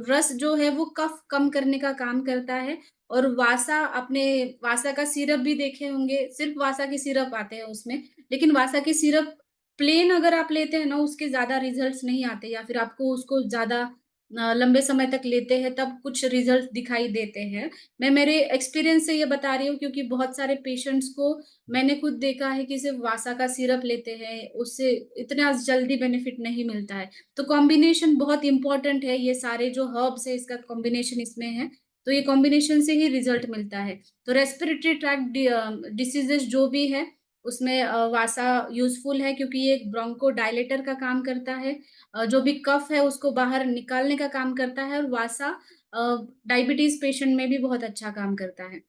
रस जो है वो कफ कम करने का काम करता है और वासा आपने वासा का सिरप भी देखे होंगे, सिर्फ़ वासा के सिरप आते हैं उसमें। लेकिन वासा के सिरप प्लेन अगर आप लेते हैं ना उसके ज़्यादा रिज़ल्ट्स नहीं आते या फिर आपको उसको ज़्यादा लंबे समय तक लेते हैं तब कुछ रिज़ल्ट दिखाई देते हैं। मैं मेरे एक्सपीरियंस से ये बता रही हूँ क्योंकि बहुत सारे पेशेंट्स को मैंने खुद देखा है कि सिर्फ़ वासा का सिरप लेते हैं, उससे इतना जल्दी बेनिफिट नहीं मिलता है। तो कॉम्बिनेशन बहुत इम्पोर्टेंट है, ये सारे जो हर्ब्स है इसका कॉम्बिनेशन इसमें है, तो ये कॉम्बिनेशन से ही रिज़ल्ट मिलता है। तो रेस्पिरेटरी ट्रैक्ट डिसीज़ेज़ जो भी है उसमें वासा यूज़फुल है क्योंकि ये एक ब्रोंकोडायलेटर का काम करता है जो भी कफ है उसको बाहर निकालने का काम करता है और वासा डायबिटीज़ पेशेंट में भी बहुत अच्छा काम करता है।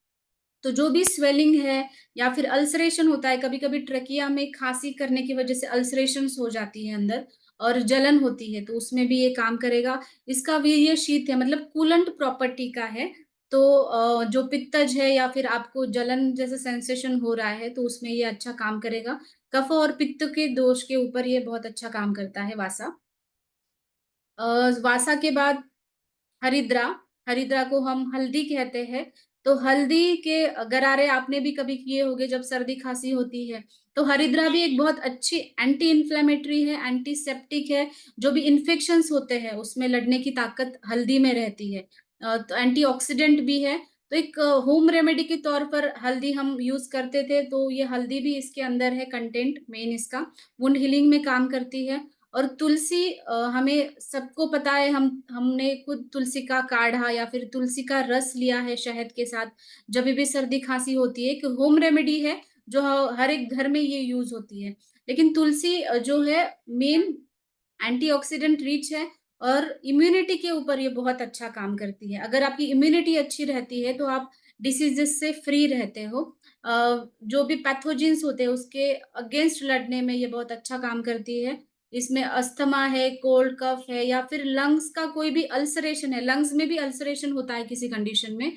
तो जो भी स्वेलिंग है या फिर अल्सरेशन होता है, कभी-कभी ट्रकिया में खाँसी करने की वजह से अल्सरेशंस हो जाती है अंदर और जलन होती है, तो उसमें भी ये काम करेगा। इसका वीर्य शीत है मतलब कूलेंट प्रॉपर्टी का है, तो जो पित्तज है या फिर आपको जलन जैसा सेंसेशन हो रहा है, तो उसमें ये अच्छा काम करेगा। कफ और पित्त के दोष के ऊपर ये बहुत अच्छा काम करता है वासा। वासा के बाद हरिद्रा, हरिद्रा को हम हल्दी कहते हैं। तो हल्दी के गरारे आपने भी कभी किए होंगे जब सर्दी-खाँसी होती है। तो हरिद्रा भी एक बहुत अच्छी एंटी इन्फ्लेमेटरी है, एंटीसेप्टिक है, जो भी इन्फेक्शंस होते हैं उसमें लड़ने की ताकत हल्दी में रहती है। तो एंटीऑक्सीडेंट भी है। तो एक होम रेमेडी के तौर पर हल्दी हम यूज़ करते थे, तो ये हल्दी भी इसके अंदर है कंटेंट मेन इसका, वुंड हीलिंग में काम करती है। और तुलसी हमें सबको पता है हमने खुद तुलसी का काढ़ा या फिर तुलसी का रस लिया है शहद के साथ, जभी भी सर्दी-खाँसी होती है, एक होम रेमेडी है, जो हर एक घर में ये यूज़ होती है। लेकिन तुलसी जो है मेन एंटीऑक्सीडेंट रिच है और इम्यूनिटी के ऊपर ये बहुत अच्छा काम करती है। अगर आपकी इम्यूनिटी अच्छी रहती है, तो आप डिसीज़ेज़ से फ्री रहते हो। जो भी पैथोजेन्स होते हैं, उसके अगेंस्ट लड़ने में ये बहुत अच्छा काम करती है। इसमें अस्थमा है, कोल्ड कफ है या फिर लंग्स का कोई भी अल्सरेशन है, लंग्स में भी अल्सरेशन होता है किसी कंडीशन में।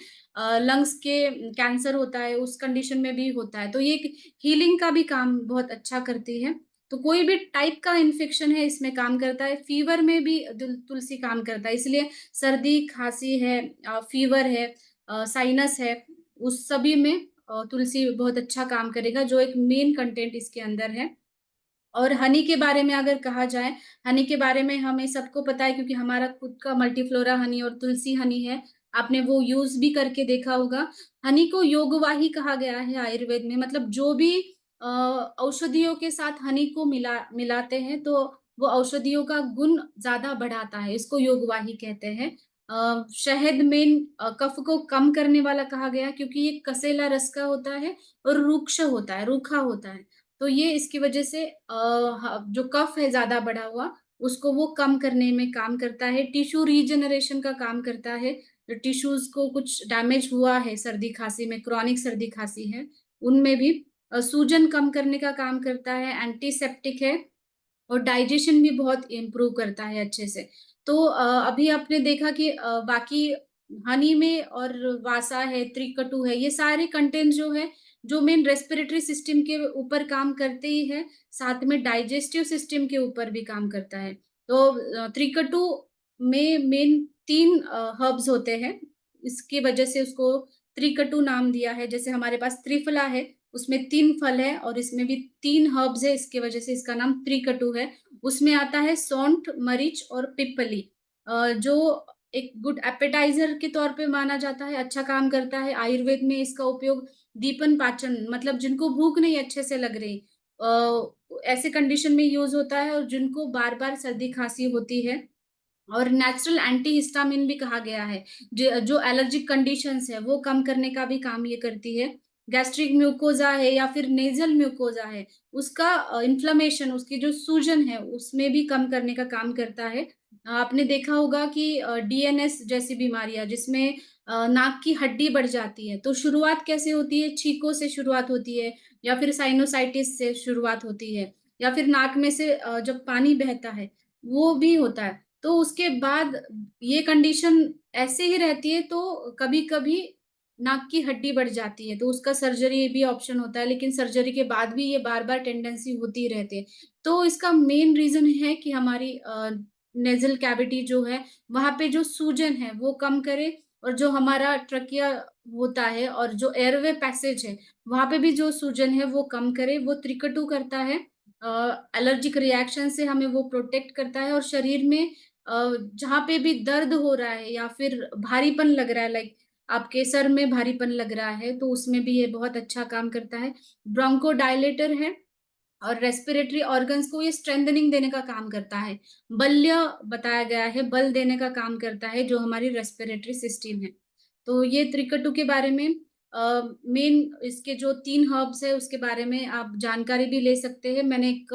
लंग्स के कैंसर होता है, उस कंडीशन में भी होता है। तो ये एक हीलिंग का भी काम बहुत अच्छा करती है। तो कोई भी टाइप का इन्फेक्शन है इसमें काम करता है, फ़ीवर में भी तुलसी काम करता है, इसलिए सर्दी, खाँसी है फीवर है साइनस है, उस सभी में तुलसी बहुत अच्छा काम करेगा, जो एक मेन कंटेंट इसके अंदर है। और हनी के बारे में अगर कहा जाए, हनी के बारे में हमें सबको पता है क्योंकि हमारा खुद का मल्टीफ्लोरा हनी और तुलसी हनी है। आपने वो यूज़ भी करके देखा होगा। हनी को योगवाही कहा गया है आयुर्वेद में, मतलब जो भी औषधियों के साथ हनी को मिलाते हैं तो वो औषधियों का गुण ज़्यादा बढ़ाता है, इसको योगवाही कहते हैं। शहद में कफ को कम करने वाला कहा गया है क्योंकि ये कसेला रस का होता है और रुक्ष होता है, रूखा होता है। तो ये इसकी वजह से जो कफ है ज़्यादा बढ़ा हुआ, उसको वो कम करने में काम करता है। टिश्यू रीजनरेशन का काम करता है। जो टिश्यूज़ को कुछ डैमेज हुआ है सर्दी-खाँसी में, क्रॉनिक सर्दी-खाँसी है, उनमें भी सूजन कम करने का काम करता है, एंटीसेप्टिक है और डाइजेशन भी बहुत इम्प्रूव करता है अच्छे से। तो अभी आपने देखा कि बाकी हनी में और वासा है, त्रिकटु है, ये सारे कंटेंट जो है, जो मेन रेस्पिरेटरी सिस्टम के ऊपर काम करते ही है, साथ में डाइजेस्टिव सिस्टम के ऊपर भी काम करता है। तो त्रिकटु में मेन 3 हर्ब्स होते हैं, इसकी वजह से उसको त्रिकटु नाम दिया है। जैसे हमारे पास त्रिफला है, उसमें 3 फल है और इसमें भी 3 हर्ब्स है, इसकी वजह से इसका नाम त्रिकटु है। उसमें आता है सौंठ, मरीच और पिप्पली, जो एक गुड एपेटाइज़र के तौर पे माना जाता है, अच्छा काम करता है। आयुर्वेद में इसका उपयोग दीपन पाचन, मतलब जिनको भूख नहीं अच्छे से लग रही ऐसे कंडीशन में यूज़ होता है और जिनको बार-बार सर्दी-खाँसी होती है और नेचुरल एंटी हिस्टामिन भी कहा गया है। जो एलर्जिक कंडीशंस है, वो कम करने का भी काम ये करती है। गैस्ट्रिक म्यूकोज़ा है या फिर नेज़ल म्यूकोज़ा है, उसका इन्फ्लेमेशन, उसकी जो सूजन है, उसमें भी कम करने का काम करता है। आपने देखा होगा कि डीएनएस जैसी बीमारियाँ जिसमें नाक की हड्डी बढ़ जाती है, तो शुरुआत कैसे होती है? छींकों से शुरुआत होती है या फिर साइनोसाइटिस से शुरुआत होती है या फिर नाक में से जब पानी बहता है, वो भी होता है। तो उसके बाद ये कंडीशन ऐसे ही रहती है तो कभी-कभी नाक की हड्डी बढ़ जाती है, तो उसका सर्जरी भी ऑप्शन होता है, लेकिन सर्जरी के बाद भी ये बार-बार टेंडेंसी होती रहती है। तो इसका मेन रीज़न है कि हमारी नेज़ल कैविटी जो है, वहाँ पे जो सूजन है वो कम करे और जो हमारा ट्रकिया होता है और जो एयरवे पैसेज है, वहाँ पे भी जो सूजन है वो कम करे, वो त्रिकटु करता है। एलर्जिक रिएक्शन से हमें वो प्रोटेक्ट करता है और शरीर में जहाँ पे भी दर्द हो रहा है या फिर भारीपन लग रहा है, लाइक आपके सर में भारीपन लग रहा है, तो उसमें भी ये बहुत अच्छा काम करता है। ब्रोंकोडायलेटर है और रेस्पिरेटरी ऑर्गन्स को ये स्ट्रेंथनिंग देने का काम करता है। बल्य बताया गया है, बल देने का काम करता है, जो हमारी रेस्पिरेटरी सिस्टम है। तो ये त्रिकटु के बारे में मेन इसके जो 3 हर्ब्स है उसके बारे में आप जानकारी भी ले सकते हैं। मैंने एक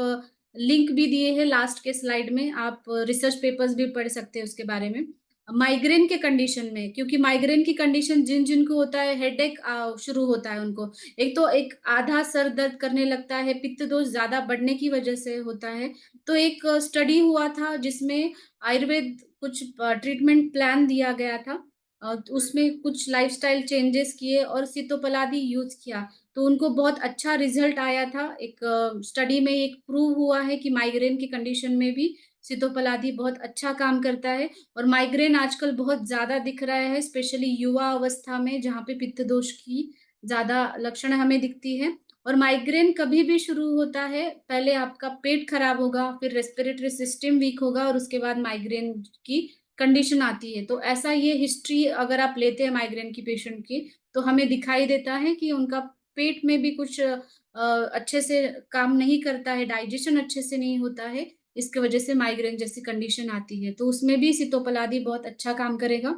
लिंक भी दिए हैं लास्ट के स्लाइड में, आप रिसर्च पेपर्स भी पढ़ सकते हैं उसके बारे में। माइग्रेन के कंडीशन में, क्योंकि माइग्रेन की कंडीशन जिनको होता है, हेडेक शुरू होता है उनको। एक तो एक आधा सर दर्द करने लगता है, पित्त दोष ज़्यादा बढ़ने की वजह से होता है। तो एक स्टडी हुआ था जिसमें आयुर्वेद कुछ ट्रीटमेंट प्लान दिया गया था। तो उसमें कुछ लाइफ़स्टाइल चेंजेस किए और सितोपलादी यूज़ किया, तो उनको बहुत अच्छा रिज़ल्ट आया था। एक स्टडी में एक प्रूव हुआ है कि माइग्रेन की कंडीशन में भी सितोपलादी बहुत अच्छा काम करता है और माइग्रेन आजकल बहुत ज़्यादा दिख रहा है, स्पेशली युवा अवस्था में, जहाँ पे पित्त दोष की ज़्यादा लक्षण हमें दिखती है। और माइग्रेन कभी भी शुरू होता है, पहले आपका पेट खराब होगा, फिर रेस्पिरेटरी सिस्टम वीक होगा और उसके बाद माइग्रेन की कंडीशन आती है। तो ऐसा ये हिस्ट्री अगर आप लेते हैं माइग्रेन की पेशेंट की, तो हमें दिखाई देता है कि उनका पेट में भी कुछ अच्छे से काम नहीं करता है, डाइजेशन अच्छे से नहीं होता है, इसकी वजह से माइग्रेन जैसी कंडीशन आती है। तो उसमें भी सितोपलादी बहुत अच्छा काम करेगा।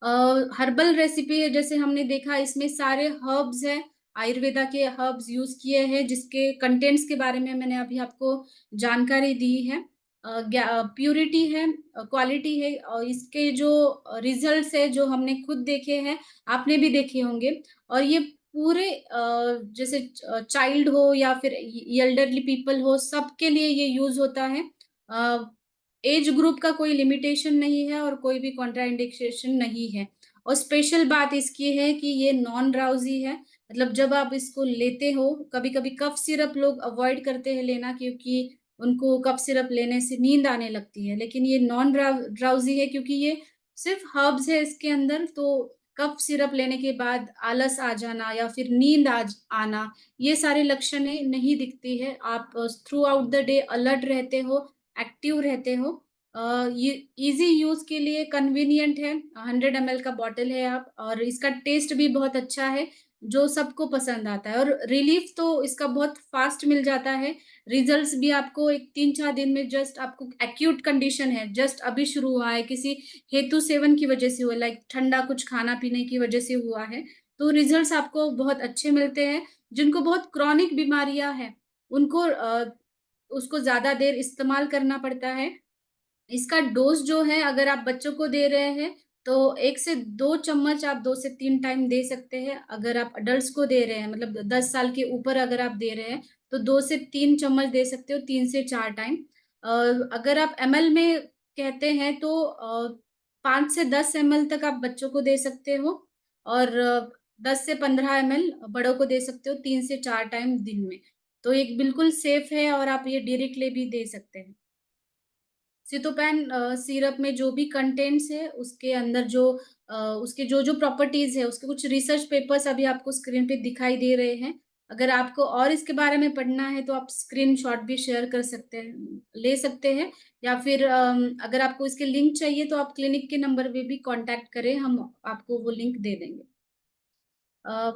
अ, हर्बल रेसिपी है, जैसे हमने देखा इसमें सारे हर्ब्स हैं, आयुर्वेदा के हर्ब्स यूज़ किए हैं, जिसके कंटेंट्स के बारे में मैंने अभी आपको जानकारी दी है। प्यूरिटी है, क्वालिटी है और इसके जो रिज़ल्ट्स हैं, जो हमने खुद देखे हैं, आपने भी देखे होंगे और ये पूरे जैसे चाइल्ड हो या फिर एल्डरली पीपल हो, सबके लिए ये यूज़ होता है। अ, एज ग्रुप का कोई लिमिटेशन नहीं है और कोई भी कॉन्ट्राइंडिकेशन नहीं है और स्पेशल बात इसकी है कि ये नॉन ड्राउज़ी है, मतलब जब आप इसको लेते हो, कभी-कभी कफ सिरप लोग अवॉइड करते हैं लेना क्योंकि उनको कफ सिरप लेने से नींद आने लगती है, लेकिन ये नॉन ड्राउज़ी है क्योंकि ये सिर्फ़ हर्ब्स है इसके अंदर, तो कफ सिरप लेने के बाद आलस आ जाना या फिर नींद आना, ये सारे लक्षणें नहीं दिखती है। आप through out the day alert रहते हो, एक्टिव रहते हो। ये इजी यूज के लिए कन्वीनियंट है। 100 ml का बॉटल है आप, और इसका टेस्ट भी बहुत अच्छा है, जो सबको पसंद आता है। और रिलीफ तो इसका बहुत फास्ट मिल जाता है। रिजल्ट्स भी आपको एक 3-4 दिन में, जस्ट आपको एक्यूट कंडीशन है, जस्ट अभी शुरू हुआ है, किसी हेतु सेवन की वजह से हुआ, लाइक ठंडा कुछ खाना पीने की वजह से हुआ है, तो रिजल्ट्स आपको बहुत अच्छे मिलते हैं। जिनको बहुत क्रॉनिक बीमारियां हैं, उनको उसको ज्यादा देर इस्तेमाल करना पड़ता है। इसका डोज जो है, अगर आप बच्चों को दे रहे हैं तो 1 से 2 चम्मच आप 2 से 3 टाइम दे सकते हैं। अगर आप अडल्ट्स को दे रहे हैं, मतलब 10 साल के ऊपर अगर आप दे रहे हैं, तो 2 से 3 चम्मच दे सकते हो, 3 से 4 टाइम। अगर आप ml में कहते हैं तो 5 से 10 ml तक आप बच्चों को दे सकते हो, और 10 से 15 ml बड़ों को दे सकते हो 3 से 4 टाइम दिन में। तो एक बिल्कुल सेफ है, और आप ये डायरेक्टली भी दे सकते हैं। सितोपैन सिरप में जो भी कंटेंट्स है, उसके अंदर जो उसके जो प्रॉपर्टीज है, उसके कुछ रिसर्च पेपर्स अभी आपको स्क्रीन पे दिखाई दे रहे हैं। अगर आपको और इसके बारे में पढ़ना है तो आप स्क्रीनशॉट भी शेयर कर सकते हैं, ले सकते हैं, या फिर अगर आपको इसके लिंक चाहिए तो आप क्लिनिक के नंबर पे भी कांटेक्ट करें, हम आपको वो लिंक दे देंगे।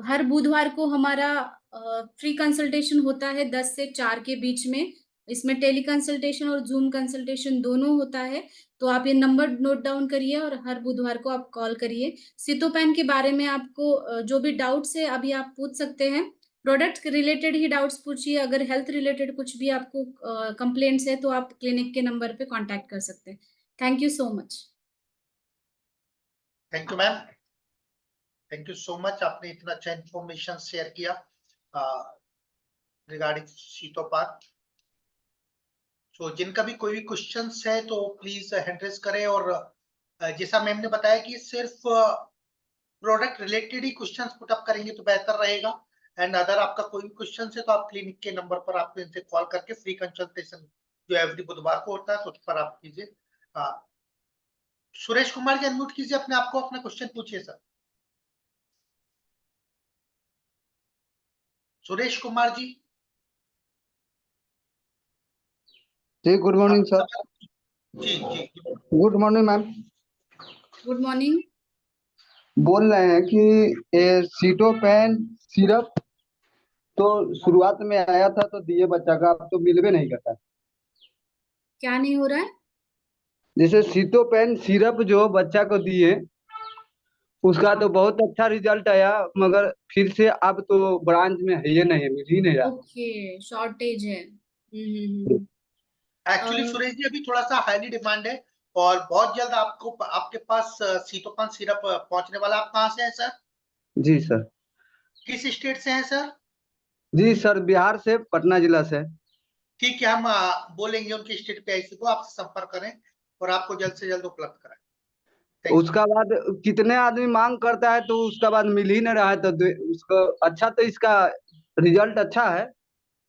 हर बुधवार को हमारा फ्री कंसल्टेशन होता है 10 से 4 के बीच में। इसमें टेली कंसल्टेशन और जूम कंसल्टेशन दोनों होता है। तो आप ये नंबर नोट डाउन करिए और हर बुधवार को आप कॉल करिए। सितोपैन के बारे में आपको जो भी डाउट्स है अभी आप पूछ सकते हैं। प्रोडक्ट रिलेटेड ही डाउट्स पूछिए। अगर हेल्थ रिलेटेड कुछ भी आपको कंप्लेंट्स है तो आप क्लिनिक के नंबर पे कांटेक्ट कर सकते हैं। Thank you so much. Thank you ma'am, thank you so much. आपने इतना अच्छा इंफॉर्मेशन शेयर किया रिगार्डिंग सीतोपान। तो जिनका भी कोई भी क्वेश्चंस है तो प्लीज हैंड रेज करें। और जैसा मैम ने बताया कि सिर्फ प्रोडक्ट रिलेटेड ही क्वेश्चंस पुट अप करेंगे तो बेहतर रहेगा। एंड अगर आपका कोई भी क्वेश्चन है तो आप क्लिनिक के नंबर पर आप इनसे कॉल करके फ्री कंसल्टेशन जो एवरी बुधवार को होता है तो उस पर आप कीजिए। सुरेश कुमार जी अनम्यूट कीजिए अपने आप को, अपना क्वेश्चन पूछिए सर। सुरेश कुमार जी। जी गुड मॉर्निंग सर। जी जी good morning ma'am. Good morning. बोल रहे हैं कि ये सीटोपैन सिरप तो शुरुआत में आया था तो दिए बच्चा का, अब तो मिलवे नहीं करता। क्या नहीं हो रहा है? जैसे सीटोपैन सिरप जो बच्चा को दिए उसका तो बहुत अच्छा रिजल्ट आया, मगर फिर से अब तो ब्रांच में है ये नहीं, मिल ही नहीं रहा। ओके, शॉर्टेज है। हम्म। एक्चुअली सुरेश जी अभी थोड़ा सा हाईली डिमांड है और बहुत जल्द आपको आपके पास सीतोपैन सिरप पहुंचने वाला। आप कहाँ से हैं सर? जी सर। किस स्टेट से हैं सर? जी सर, बिहार से, पटना जिला से। ठीक है, हम बोलेंगे उनके स्टेट पे आईसी को आपसे संपर्क करें और आपको जल्द से जल्द उपलब्ध कराएं। Thank you. उसका बाद कितने आदमी मांग करता है तो उसका बाद मिल ही नहीं रहा है, तो उसको अच्छा, तो इसका रिजल्ट अच्छा है,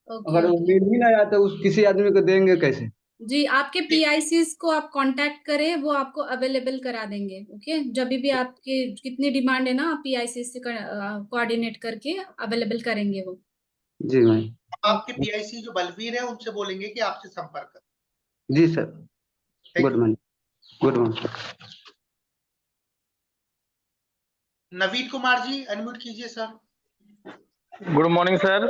ओके अगर वो ओके मिल ही नहीं रहा तो उस किसी आदमी को देंगे कैसे? जी, आपके पीआईसीज को आप कांटेक्ट करें, वो आपको अवेलेबल करा देंगे। ओके, जब भी आपके कितनी डिमांड है ना, आप पीआईसी से कोऑर्डिनेट करके अवेलेबल करेंगे वो। जी मैम। आपके पीआईसी जो बलवीर है उनसे बोलेंगे कि आपसे संपर्क करें। जी sir. Thank good you. Morning. Good morning. Naveen Kumar ji unmute कीजिए सर। Good morning sir.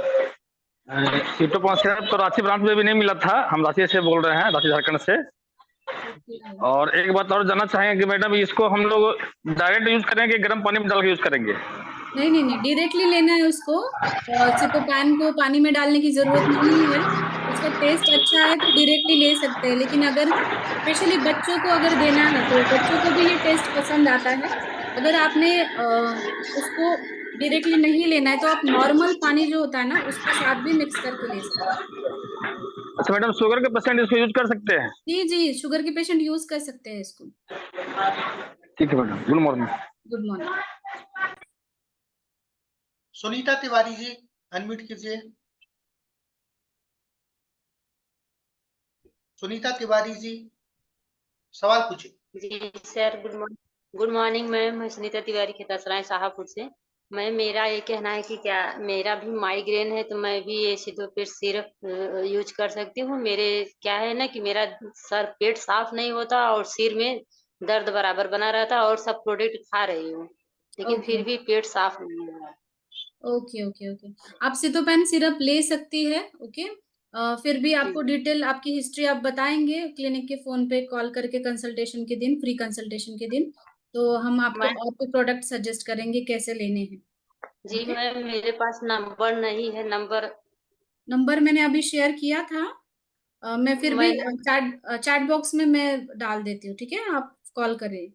सीटोपैन सिरप तो रांची ब्रांच में भी नहीं मिला था, हम रांची से बोल रहे हैं, रांची झारखंड से। ओके। और एक बात और जानना चाहेंगे कि मैडम इसको हम लोग डायरेक्ट यूज करेंगे, गर्म पानी में डाल के यूज करेंगे? नहीं, डायरेक्टली लेना है उसको। सितोपैन को पानी में डालने की जरूरत नहीं है। उसका टेस्ट अच्छा है तो डायरेक्टली ले सकते हैं, लेकिन अगर स्पेशली बच्चों को अगर देना है तो बच्चों को भी ये टेस्ट पसंद आता है। अगर आपने उसको डायरेक्टली नहीं लेना है तो आप नॉर्मल पानी जो होता है ना, उसके साथ भी मिक्स करके ले सकते हैं। अच्छा मैडम, शुगर के पेशेंट इसको यूज कर सकते हैं? जी, शुगर के पेशेंट यूज कर सकते हैं इसको। ठीक है madam, good morning. Good morning. Sunita Tiwari ji unmute कीजिए। सुनीता तिवारी जी सवाल पूछिए। जी sir, good morning. Good morning ma'am, मैं सुनीता तिवारी खेतासराय शाहपुर से। मैम मेरा ये कहना है कि क्या मेरा भी माइग्रेन है तो मैं भी ये सितोपेट सिरप यूज कर सकती हूँ। मेरे क्या है ना कि मेरा सर पेट साफ नहीं होता और सिर में दर्द बराबर बना रहता और सब प्रोडक्ट खा रही हूँ लेकिन ओके फिर भी पेट साफ नहीं हो रहा। ओके ओके ओके आप सितोपेन सिरप ले सकती है। ओके फिर भी आपको डिटेल आपकी हिस्ट्री आप बताएंगे क्लिनिक के फोन पे कॉल करके कंसल्टेशन के दिन, फ्री कंसल्टेशन के दिन, तो हम आपको मैं- और कोई प्रोडक्ट सजेस्ट करेंगे कैसे लेने हैं। जी Okay? मैम मेरे पास नंबर नहीं है। नंबर मैंने अभी शेयर किया था। मैं फिर भी मैं चैट बॉक्स में मैं डाल देती हूँ, ठीक है, आप कॉल करें।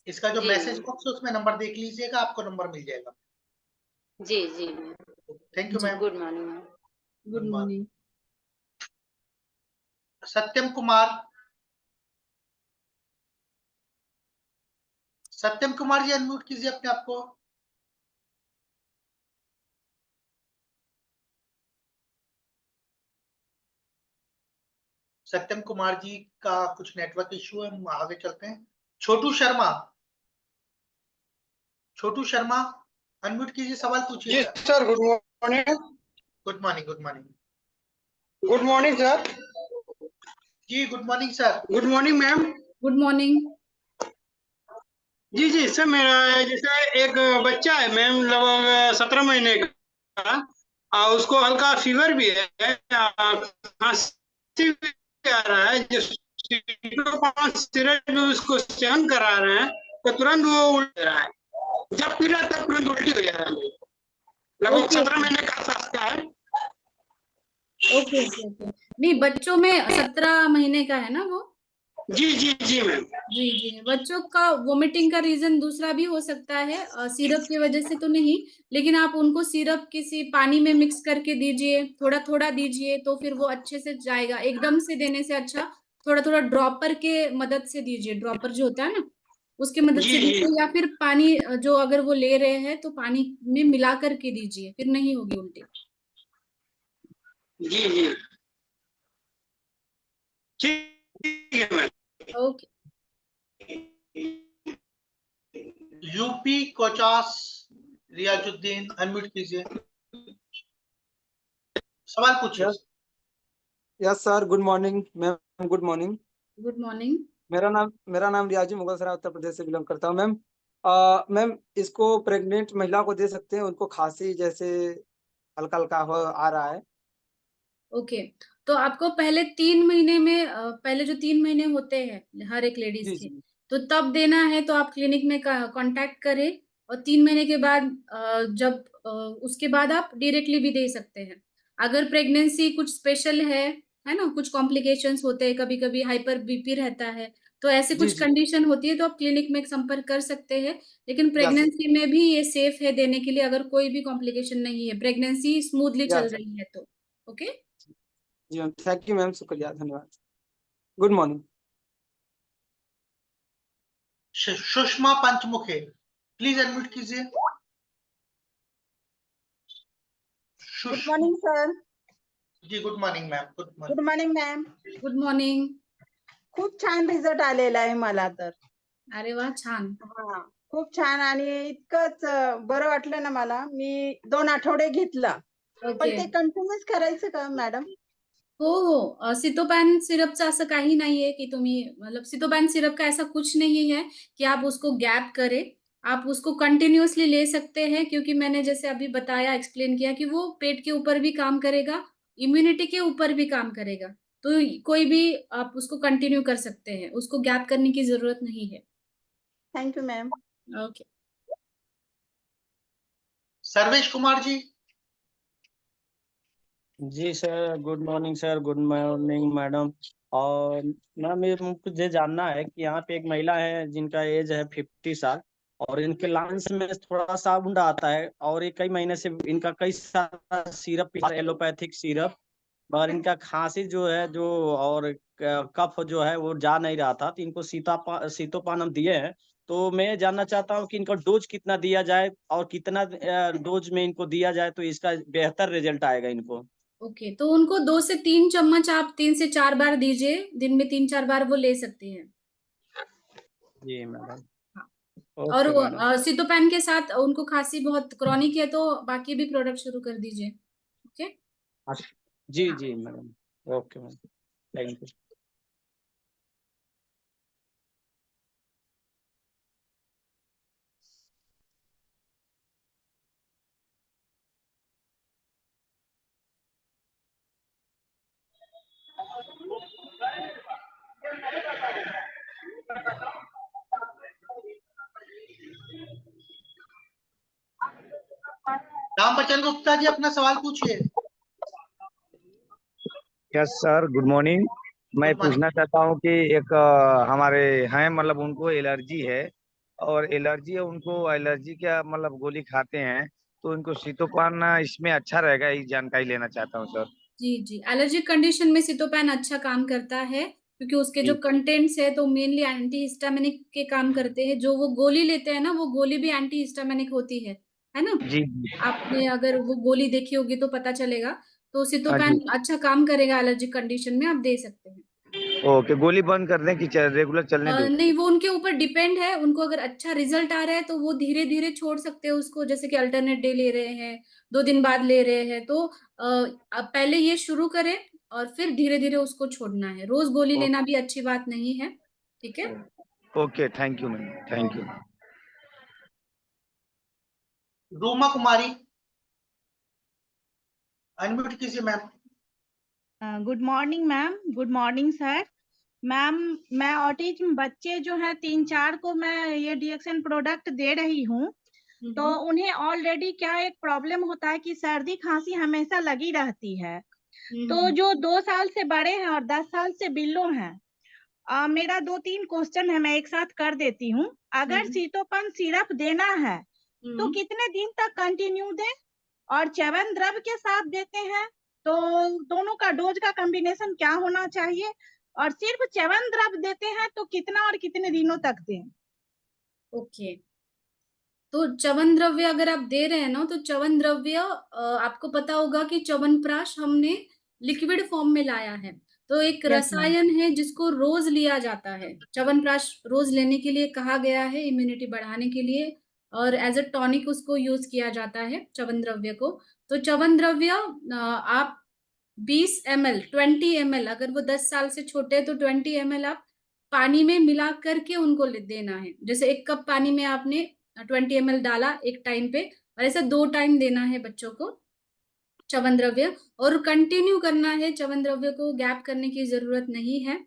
इसका जो जी मैसेज मैम। बॉक्स है उसमें नंबर देख लीजिएगा, आपको नंबर मिल जाएगा। जी जी मैम। थैंक यू जी ma'am. Good morning ma'am. Good morning. Satyam Kumar, Satyam Kumar ji unmute कीजिए अपने आप को। सत्यम कुमार जी का कुछ नेटवर्क इश्यू है, हम आगे चलते हैं। छोटू शर्मा, छोटू शर्मा अनम्यूट कीजिए, सवाल पूछिए जी sir. Sir, good morning. Good morning, good morning. Good morning sir. जी good morning sir. Good morning ma'am. Good morning. जी जी सर, मेरा जैसे एक बच्चा है मैम, लगभग 17 महीने का, उसको हल्का फीवर भी है, खांसी भी आ रहा है। जो सिरप जो उसको सेवन करा रहे हैं तो तुरंत वो उल्ट रहा है, जब पी रहा तब तुरंत उल्टी हो जा रहा है। लगभग ओके 17 महीने का आसपास का है। ओके ओके ओके नहीं, बच्चों में 17 महीने का है ना वो। जी जी जी मैम। जी जी, बच्चों का वोमिटिंग का रीजन दूसरा भी हो सकता है, सिरप की वजह से तो नहीं, लेकिन आप उनको सिरप किसी पानी में मिक्स करके दीजिए, थोड़ा थोड़ा दीजिए, तो फिर वो अच्छे से जाएगा। एकदम से देने से अच्छा थोड़ा थोड़ा ड्रॉपर के मदद से दीजिए, ड्रॉपर जो होता है ना उसके मदद से जी जी दीजिए, या फिर पानी जो अगर वो ले रहे हैं तो पानी में मिला करके दीजिए, फिर नहीं होगी उल्टी। जी जी ठीक है ma'am. Okay. UP Kochas Riyazuddin unmute कीजिए, सवाल पूछिए। Yes sir, good morning ma'am. Good morning. Good morning. मेरा नाम रियाजी मुगलसराय उत्तर प्रदेश से बिलोंग करता हूँ मैम। मैम इसको प्रेग्नेंट महिला को दे सकते हैं, उनको खांसी जैसे हल्का हल्का हो आ रहा है। ओके तो आपको पहले 3 महीने में पहले जो 3 महीने होते हैं हर एक लेडीज जी के, जी तो तब देना है तो आप क्लिनिक में कांटेक्ट करें, और 3 महीने के बाद जब उसके बाद आप डायरेक्टली भी दे सकते हैं। अगर प्रेगनेंसी कुछ स्पेशल है ना, कुछ कॉम्प्लिकेशंस होते हैं, कभी कभी हाइपर बीपी रहता है, तो ऐसे जी कुछ जी कंडीशन होती है तो आप क्लिनिक में संपर्क कर सकते हैं। लेकिन यस प्रेगनेंसी में भी ये सेफ है देने के लिए, अगर कोई भी कॉम्प्लिकेशन नहीं है, प्रेगनेंसी स्मूथली चल यस रही है तो। ओके। जी मैम, थैंक यू मैम, शुक्रिया, धन्यवाद। Good morning. Sushma Panchmukhe please unmute कीजिए। Good morning sir. जी good morning ma'am, good good morning. Morning ma'am. Good morning. खूप छान रिझल्ट आलेला आहे मला तर। अरे वा, छान। हा, खूप छान आणि इतकंच बरं वाटलं ना मला। मी 2 आठवडे घेतला, पण ओके ते कंटिन्यूअस करायचं का मॅडम? हो हो, सितोपॅन सिरपचं असं काही नाहीये कि तुम्ही मतलब सितोपैन सिरप का ऐसा कुछ नहीं है कि आप उसको गैप करें, आप उसको कंटिन्यूअसली ले सकते हैं, क्योंकि मैंने जैसे अभी बताया, एक्सप्लेन किया कि वो पेट के ऊपर भी काम करेगा, इम्यूनिटी के ऊपर भी काम करेगा, तो कोई भी आप उसको कंटिन्यू कर सकते हैं, उसको गैप करने की जरूरत नहीं है। Thank you ma'am. Okay. Sarvesh Kumar ji. जी sir, good morning sir, good morning madam. और मैम ये मुझे जानना है कि यहाँ पे एक महिला है जिनका एज है 50 साल, और इनके लंग्स में थोड़ा सा साउंड आता है, और ये कई महीने से इनका कई सारा सिरप एलोपैथिक सिरप, मगर इनका खांसी जो है जो और कफ जो है वो जा नहीं रहा था, तो इनको सीतोपान हम दिए हैं। तो मैं जानना चाहता हूँ कि इनका डोज कितना दिया जाए और कितना डोज में इनको दिया जाए तो इसका बेहतर रिजल्ट आएगा इनको। ओके तो उनको 2 से 3 चम्मच आप 3 से 4 बार दीजिए, दिन में 3-4 बार वो ले सकती हैं। जी मैडम। हाँ, और ओके मैडम। सितोपैन के साथ उनको खांसी बहुत क्रॉनिक है तो बाकी भी प्रोडक्ट शुरू कर दीजिए। ओके। जी जी madam, okay madam, thank you. Ram Bachchan Gupta ji अपना सवाल पूछिए। Yes sir, good morning. मैं गुड मॉर्निंग। पूछना चाहता हूँ कि एक हमारे हैं, मतलब उनको एलर्जी है, और एलर्जी है उनको, एलर्जी क्या मतलब गोली खाते हैं, तो उनको सीतोपान इसमें अच्छा रहेगा, ये जानकारी लेना चाहता हूँ सर। जी जी, एलर्जिक कंडीशन में सितोपैन अच्छा काम करता है क्योंकि उसके जो जी कंटेंट्स है तो मेनली एंटी हिस्टामिनिक के काम करते हैं। जो वो गोली लेते हैं ना, वो गोली भी एंटी हिस्टामिनिक होती है ना। जी। आपने अगर वो गोली देखी होगी तो पता चलेगा। तो हाँ सितोपैन जी। अच्छा काम करेगा एलर्जिक कंडीशन में, आप दे सकते हैं। ओके, गोली बंद कर दें कि रेगुलर चलने दें नहीं, उसको? वो उनके ऊपर डिपेंड है। उनको अगर अच्छा रिजल्ट आ रहा है तो वो धीरे धीरे छोड़ सकते हैं उसको, जैसे कि अल्टरनेट डे ले रहे हैं, 2 दिन बाद ले रहे हैं, तो अब पहले ये शुरू करें और फिर धीरे धीरे उसको छोड़ना है। रोज गोली लेना भी अच्छी बात नहीं है। ठीक है। Okay, thank you ma'am, thank you. Ruma Kumari unmute कीजिए ma'am. Good morning ma'am, good morning sir. Ma'am, मैं ऑटिज्म बच्चे जो हैं 3-4 को मैं ये डीएक्सन प्रोडक्ट दे रही हूँ। तो उन्हें ऑलरेडी क्या एक प्रॉब्लम होता है कि सर्दी खांसी हमेशा लगी रहती है। तो जो 2 साल से बड़े हैं और 10 साल से बिलो हैं, मेरा 2-3 क्वेश्चन है, मैं एक साथ कर देती हूँ। अगर सीतोपन सिरप देना है तो कितने दिन तक कंटिन्यू दें, और च्यवनद्रव्य के साथ देते हैं तो दोनों का डोज का कॉम्बिनेशन क्या होना चाहिए, और सिर्फ च्यवनद्रव्य देते हैं तो कितना और कितने दिनों तक दें? ओके। तो च्यवन द्रव्य अगर आप दे रहे हैं ना, तो च्यवन द्रव्य आपको पता होगा कि च्यवनप्राश हमने लिक्विड फॉर्म में लाया है। तो एक Yes, रसायन है जिसको रोज लिया जाता है। च्यवनप्राश रोज लेने के लिए कहा गया है, इम्यूनिटी बढ़ाने के लिए, और एज अ टॉनिक उसको यूज किया जाता है च्यवन द्रव्य को। तो च्यवन द्रव्य आप 20 ml 20 ml, अगर वो 10 साल से छोटे हैं तो 20 ml आप पानी में मिला करके उनको देना है। जैसे 1 कप पानी में आपने 20 ml डाला एक टाइम पे, और ऐसे 2 टाइम देना है बच्चों को च्यवन द्रव्य, और कंटिन्यू करना है। च्यवन द्रव्य को गैप करने की जरूरत नहीं है।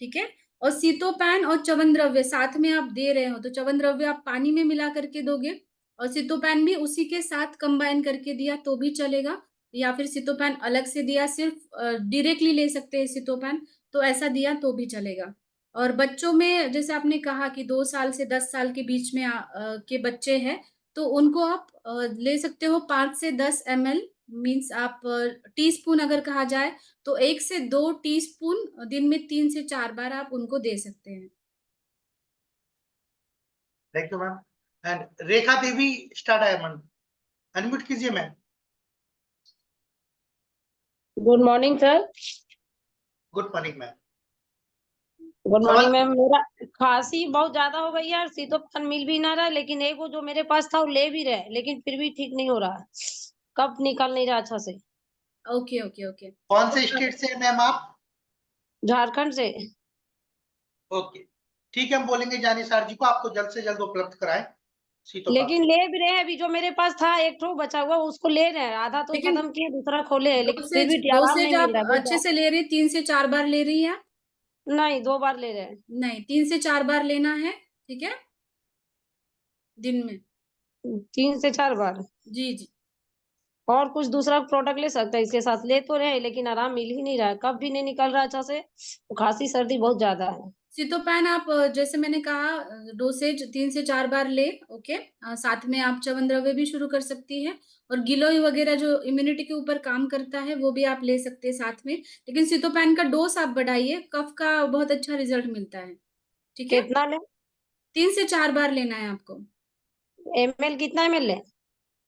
ठीक है। और सीतोपैन और च्यवन द्रव्य साथ में आप दे रहे हो तो च्यवन द्रव्य आप पानी में मिला करके दोगे, और सीतोपैन भी उसी के साथ कंबाइन करके दिया तो भी चलेगा, या फिर सीतोपैन अलग से दिया, सिर्फ डायरेक्टली ले सकते हैं सीतोपैन, तो ऐसा दिया तो भी चलेगा। और बच्चों में जैसे आपने कहा कि 2 साल से 10 साल के बीच में के बच्चे हैं, तो उनको आप ले सकते हो 5 से 10 ml, मीन्स आप टीस्पून अगर कहा जाए तो 1 से 2 टीस्पून दिन में 3 से 4 बार आप उनको दे सकते हैं। Thank you ma'am. And Rekha Devi start diamond unmute कीजिए ma'am. Good morning sir. Good morning ma'am. Good सवाल मॉर्निंग मैम। मेरा खांसी बहुत ज्यादा हो गई है और सीतोपन मिल भी ना रहा है, लेकिन एक वो जो मेरे पास था वो ले भी रहे, लेकिन फिर भी ठीक नहीं हो रहा है, कब निकल नहीं रहा अच्छा से। Okay okay okay. कौन से स्टेट से हैं मैम आप? झारखंड से। ओके, ठीक है, हम बोलेंगे जानिसार जी को आपको जल्द से जल्द उपलब्ध कराएं सीटों का। लेकिन ले भी रहे हैं, अभी जो मेरे पास था एक ठो बचा हुआ उसको ले रहे हैं, आधा तो लेकिन खत्म किए दूसरा खोले हैं, लेकिन फिर डोसेज भी आराम डोसेज नहीं मिल आप रहा है बहुत अच्छे से ले रही हैं? 3 से 4 बार ले रही हैं आप? नहीं 2 बार ले रहे हैं। नहीं, 3 से 4 बार लेना है। ठीक है, दिन में 3 से 4 बार। जी जी। और कुछ दूसरा प्रोडक्ट ले सकते हैं इसके साथ? ले तो रहे हैं लेकिन आराम मिल ही नहीं रहा है, कब भी नहीं निकल रहा अच्छा से, खांसी सर्दी बहुत ज्यादा है। सीतोपैन आप जैसे मैंने कहा डोसेज 3 से 4 बार ले। ओके। साथ में आप च्यवन द्रव्य भी शुरू कर सकती है, और गिलोय वगैरह जो इम्यूनिटी के ऊपर काम करता है वो भी आप ले सकते हैं साथ में। लेकिन सीतोपैन का डोज आप बढ़ाइए, कफ का बहुत अच्छा रिजल्ट मिलता है। ठीक है। कितना ले? 3 से 4 बार लेना है आपको। ml कितना ml ले?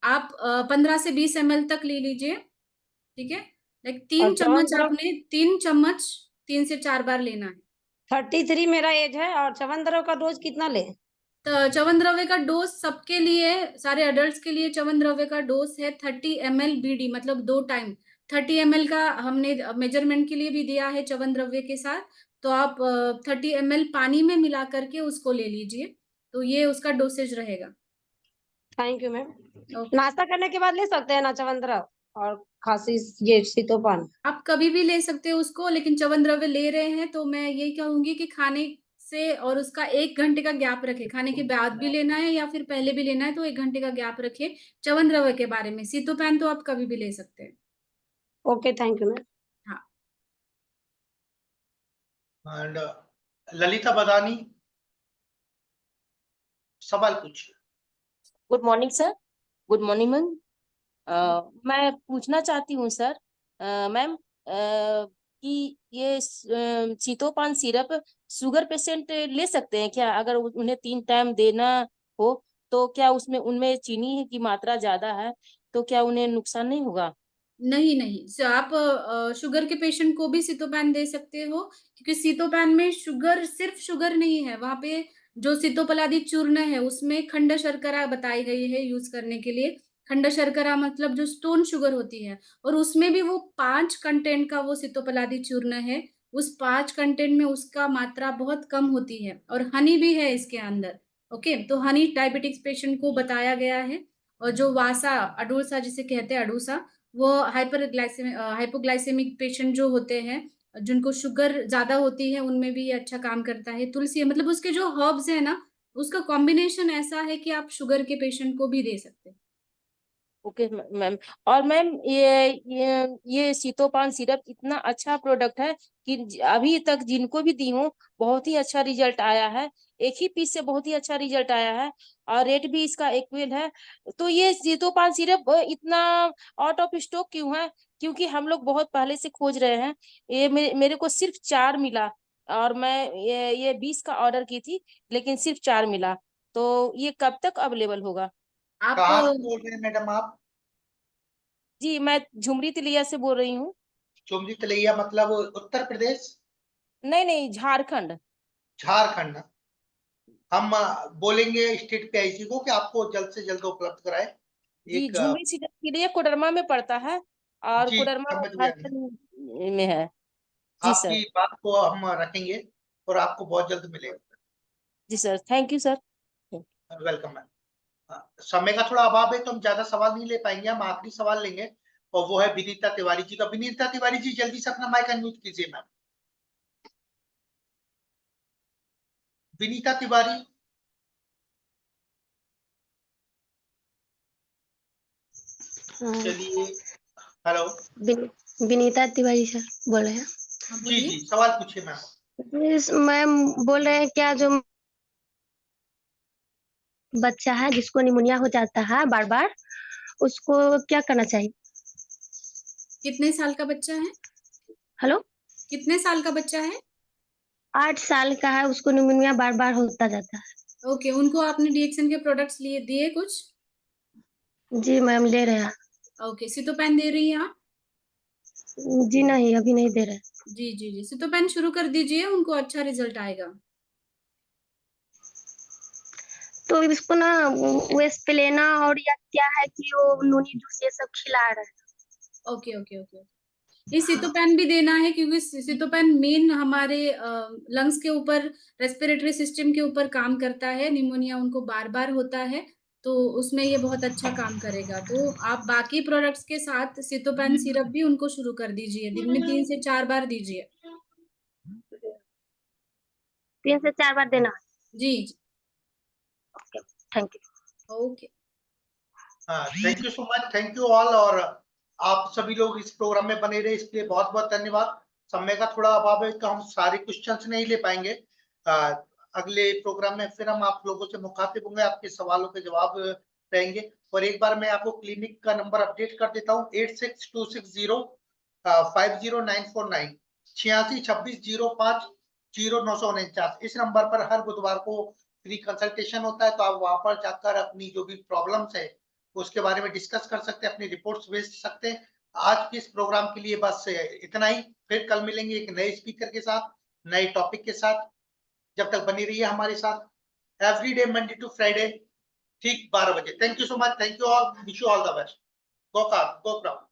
आप 15 से 20 ml तक ले लीजिए। ठीक है। लाइक 3 और चम्मच च्यवनद्रव्य? आपने 3 चम्मच 3 से 4 बार लेना है। 33 मेरा एज है, और च्यवनद्रव्य का डोज कितना ले? तो च्यवनद्रव्य का डोज सबके लिए, सारे अडल्ट्स के लिए च्यवनद्रव्य का डोज है 30 ml BD, मतलब 2 टाइम 30 ml का हमने मेजरमेंट के लिए भी दिया है च्यवनद्रव्य के साथ। तो आप 30 ml पानी में मिला करके उसको ले लीजिए, तो ये उसका डोसेज रहेगा। Thank you ma'am. ओके। नाश्ता करने के बाद ले सकते हैं ना च्यवनद्रव्य और खांसी ये शीतोपान? आप कभी भी ले सकते हो उसको, लेकिन च्यवनद्रव्य ले रहे हैं तो मैं यही कहूंगी कि खाने से और उसका 1 घंटे का गैप रखे। खाने के बाद भी लेना है या फिर पहले भी लेना है तो 1 घंटे का गैप रखे च्यवनद्रव्य के बारे में। सीतोपैन तो आप कभी भी ले सकते हैं। Okay, thank you ma'am. हाँ। एंड ललिता बदानी, सवाल पूछिए। Good morning sir. Good morning ma'am. मैं पूछना चाहती हूँ सर मैम कि ये सीतोपान सिरप शुगर पेशेंट ले सकते हैं क्या? अगर उन्हें 3 टाइम देना हो तो क्या उसमें उनमें चीनी की मात्रा ज्यादा है तो क्या उन्हें नुकसान नहीं होगा? नहीं नहीं, आप शुगर के पेशेंट को भी सीतोपैन दे सकते हो, क्योंकि सीतोपैन में शुगर, सिर्फ शुगर नहीं है, वहां पे जो सीतोपलादी चूर्ण है उसमें खंड शर्करा बताई गई है यूज करने के लिए। खंड शर्करा मतलब जो स्टोन शुगर होती है, और उसमें भी वो 5 कंटेंट का वो सीतोपलादी चूर्ण है। उस 5 कंटेंट में उसका मात्रा बहुत कम होती है, और हनी भी है इसके अंदर। ओके, तो हनी डायबिटिक्स पेशेंट को बताया गया है। और जो वासा अडूसा जिसे कहते हैं अडूसा, वो हाइपोग्लाइसेमिक पेशेंट जो होते हैं, जिनको शुगर ज्यादा होती है, उनमें भी ये अच्छा काम करता है। तुलसी मतलब उसके जो हर्ब्स है ना, उसका कॉम्बिनेशन ऐसा है कि आप शुगर के पेशेंट को भी दे सकते हैं। Okay ma'am. और मैम ये सीतोपान सिरप इतना अच्छा प्रोडक्ट है कि अभी तक जिनको भी दी हूँ बहुत ही अच्छा रिजल्ट आया है। एक ही पीस से बहुत ही अच्छा रिजल्ट आया है और रेट भी इसका इक्वल है। तो ये सीतोपान सिरप इतना आउट ऑफ स्टॉक क्यों है? क्योंकि हम लोग बहुत पहले से खोज रहे हैं। ये मेरे को सिर्फ 4 मिला और मैं ये 20 का ऑर्डर की थी लेकिन सिर्फ 4 मिला। तो ये कब तक अवेलेबल होगा? आप कहाँ से बोल रहे हैं मैडम आप? जी मैं झुमरी तिलिया से बोल रही हूँ। चुमरी तलैया मतलब उत्तर प्रदेश? नहीं नहीं, झारखंड। झारखंड। हम बोलेंगे स्टेट पीआईसी को कि आपको जल्द से जल्द उपलब्ध कराए। जी एक झुमरी तिलिया कोडरमा में पड़ता है और जी कोडरमा समझ गया मैं। झारखंड में है। जी सर। आपकी बात को हम रखेंगे और आपको बहुत जल्द मिलेगा। जी sir, thank you sir. Welcome ma'am. समय का थोड़ा अभाव है तो हम ज्यादा सवाल नहीं ले पाएंगे, हम आखिरी सवाल लेंगे और वो है विनीता तिवारी जी का। विनीता तिवारी जी जल्दी से अपना माइक अनम्यूट कीजिए मैम। विनीता तिवारी। चलिए, हेलो। विनीता तिवारी सर बोल रहे हैं। जी जी, सवाल पूछिए मैम। मैम बोल रहे हैं क्या जो बच्चा है जिसको निमोनिया हो जाता है बार बार, उसको क्या करना चाहिए? कितने साल का बच्चा है? हेलो, कितने साल का बच्चा है? 8 साल का है, उसको निमोनिया बार बार होता जाता है। ओके, उनको आपने डीएक्सन के प्रोडक्ट्स लिए दिए कुछ? जी मैम ले रहे हैं। ओके, सीतोपैन दे रही हैं आप? जी नहीं, अभी नहीं दे रहे। जी जी जी, सीतोपैन शुरू कर दीजिए, उनको अच्छा रिजल्ट आएगा। तो इसको ना वेस्टलेना और या क्या है कि वो नूनी जूस ये सब खिला रहे हैं। Okay okay okay. ये सीतोपैन भी देना है, क्योंकि सीतोपैन मेन हमारे लंग्स के ऊपर, रेस्पिरेटरी सिस्टम के ऊपर काम करता है। निमोनिया उनको बार बार होता है, तो उसमें ये बहुत अच्छा काम करेगा। तो आप बाकी प्रोडक्ट्स के साथ सीतोपैन सिरप भी उनको शुरू कर दीजिए, दिन में 3 से 4 बार दीजिए। 3 से 4 बार देना। जी जी, thank you. Okay. Thank you so much, thank you all. और आप सभी लोग इस प्रोग्राम में बने रहे, इसके लिए बहुत बहुत धन्यवाद। समय का थोड़ा अभाव है तो हम सारे क्वेश्चंस नहीं ले पाएंगे। अगले प्रोग्राम में फिर हम आप लोगों से मुखातिब होंगे, आपके सवालों के जवाब रहेंगे। और एक बार मैं आपको क्लिनिक का नंबर अपडेट कर देता हूँ, 8626050949 8626050949। इस नंबर पर हर बुधवार को फ्री कंसल्टेशन होता है, तो आप वहां पर जाकर अपनी जो भी प्रॉब्लम्स है उसके बारे में डिस्कस कर सकते हैं, अपनी रिपोर्ट्स भेज सकते हैं। आज के इस प्रोग्राम के लिए बस इतना ही। फिर कल मिलेंगे एक नए स्पीकर के साथ, नए टॉपिक के साथ। जब तक बनी रहिए हमारे साथ। Every day Monday to Friday ठीक 12 बजे। Thank you so much, thank you all, wish you all the best. Go proud.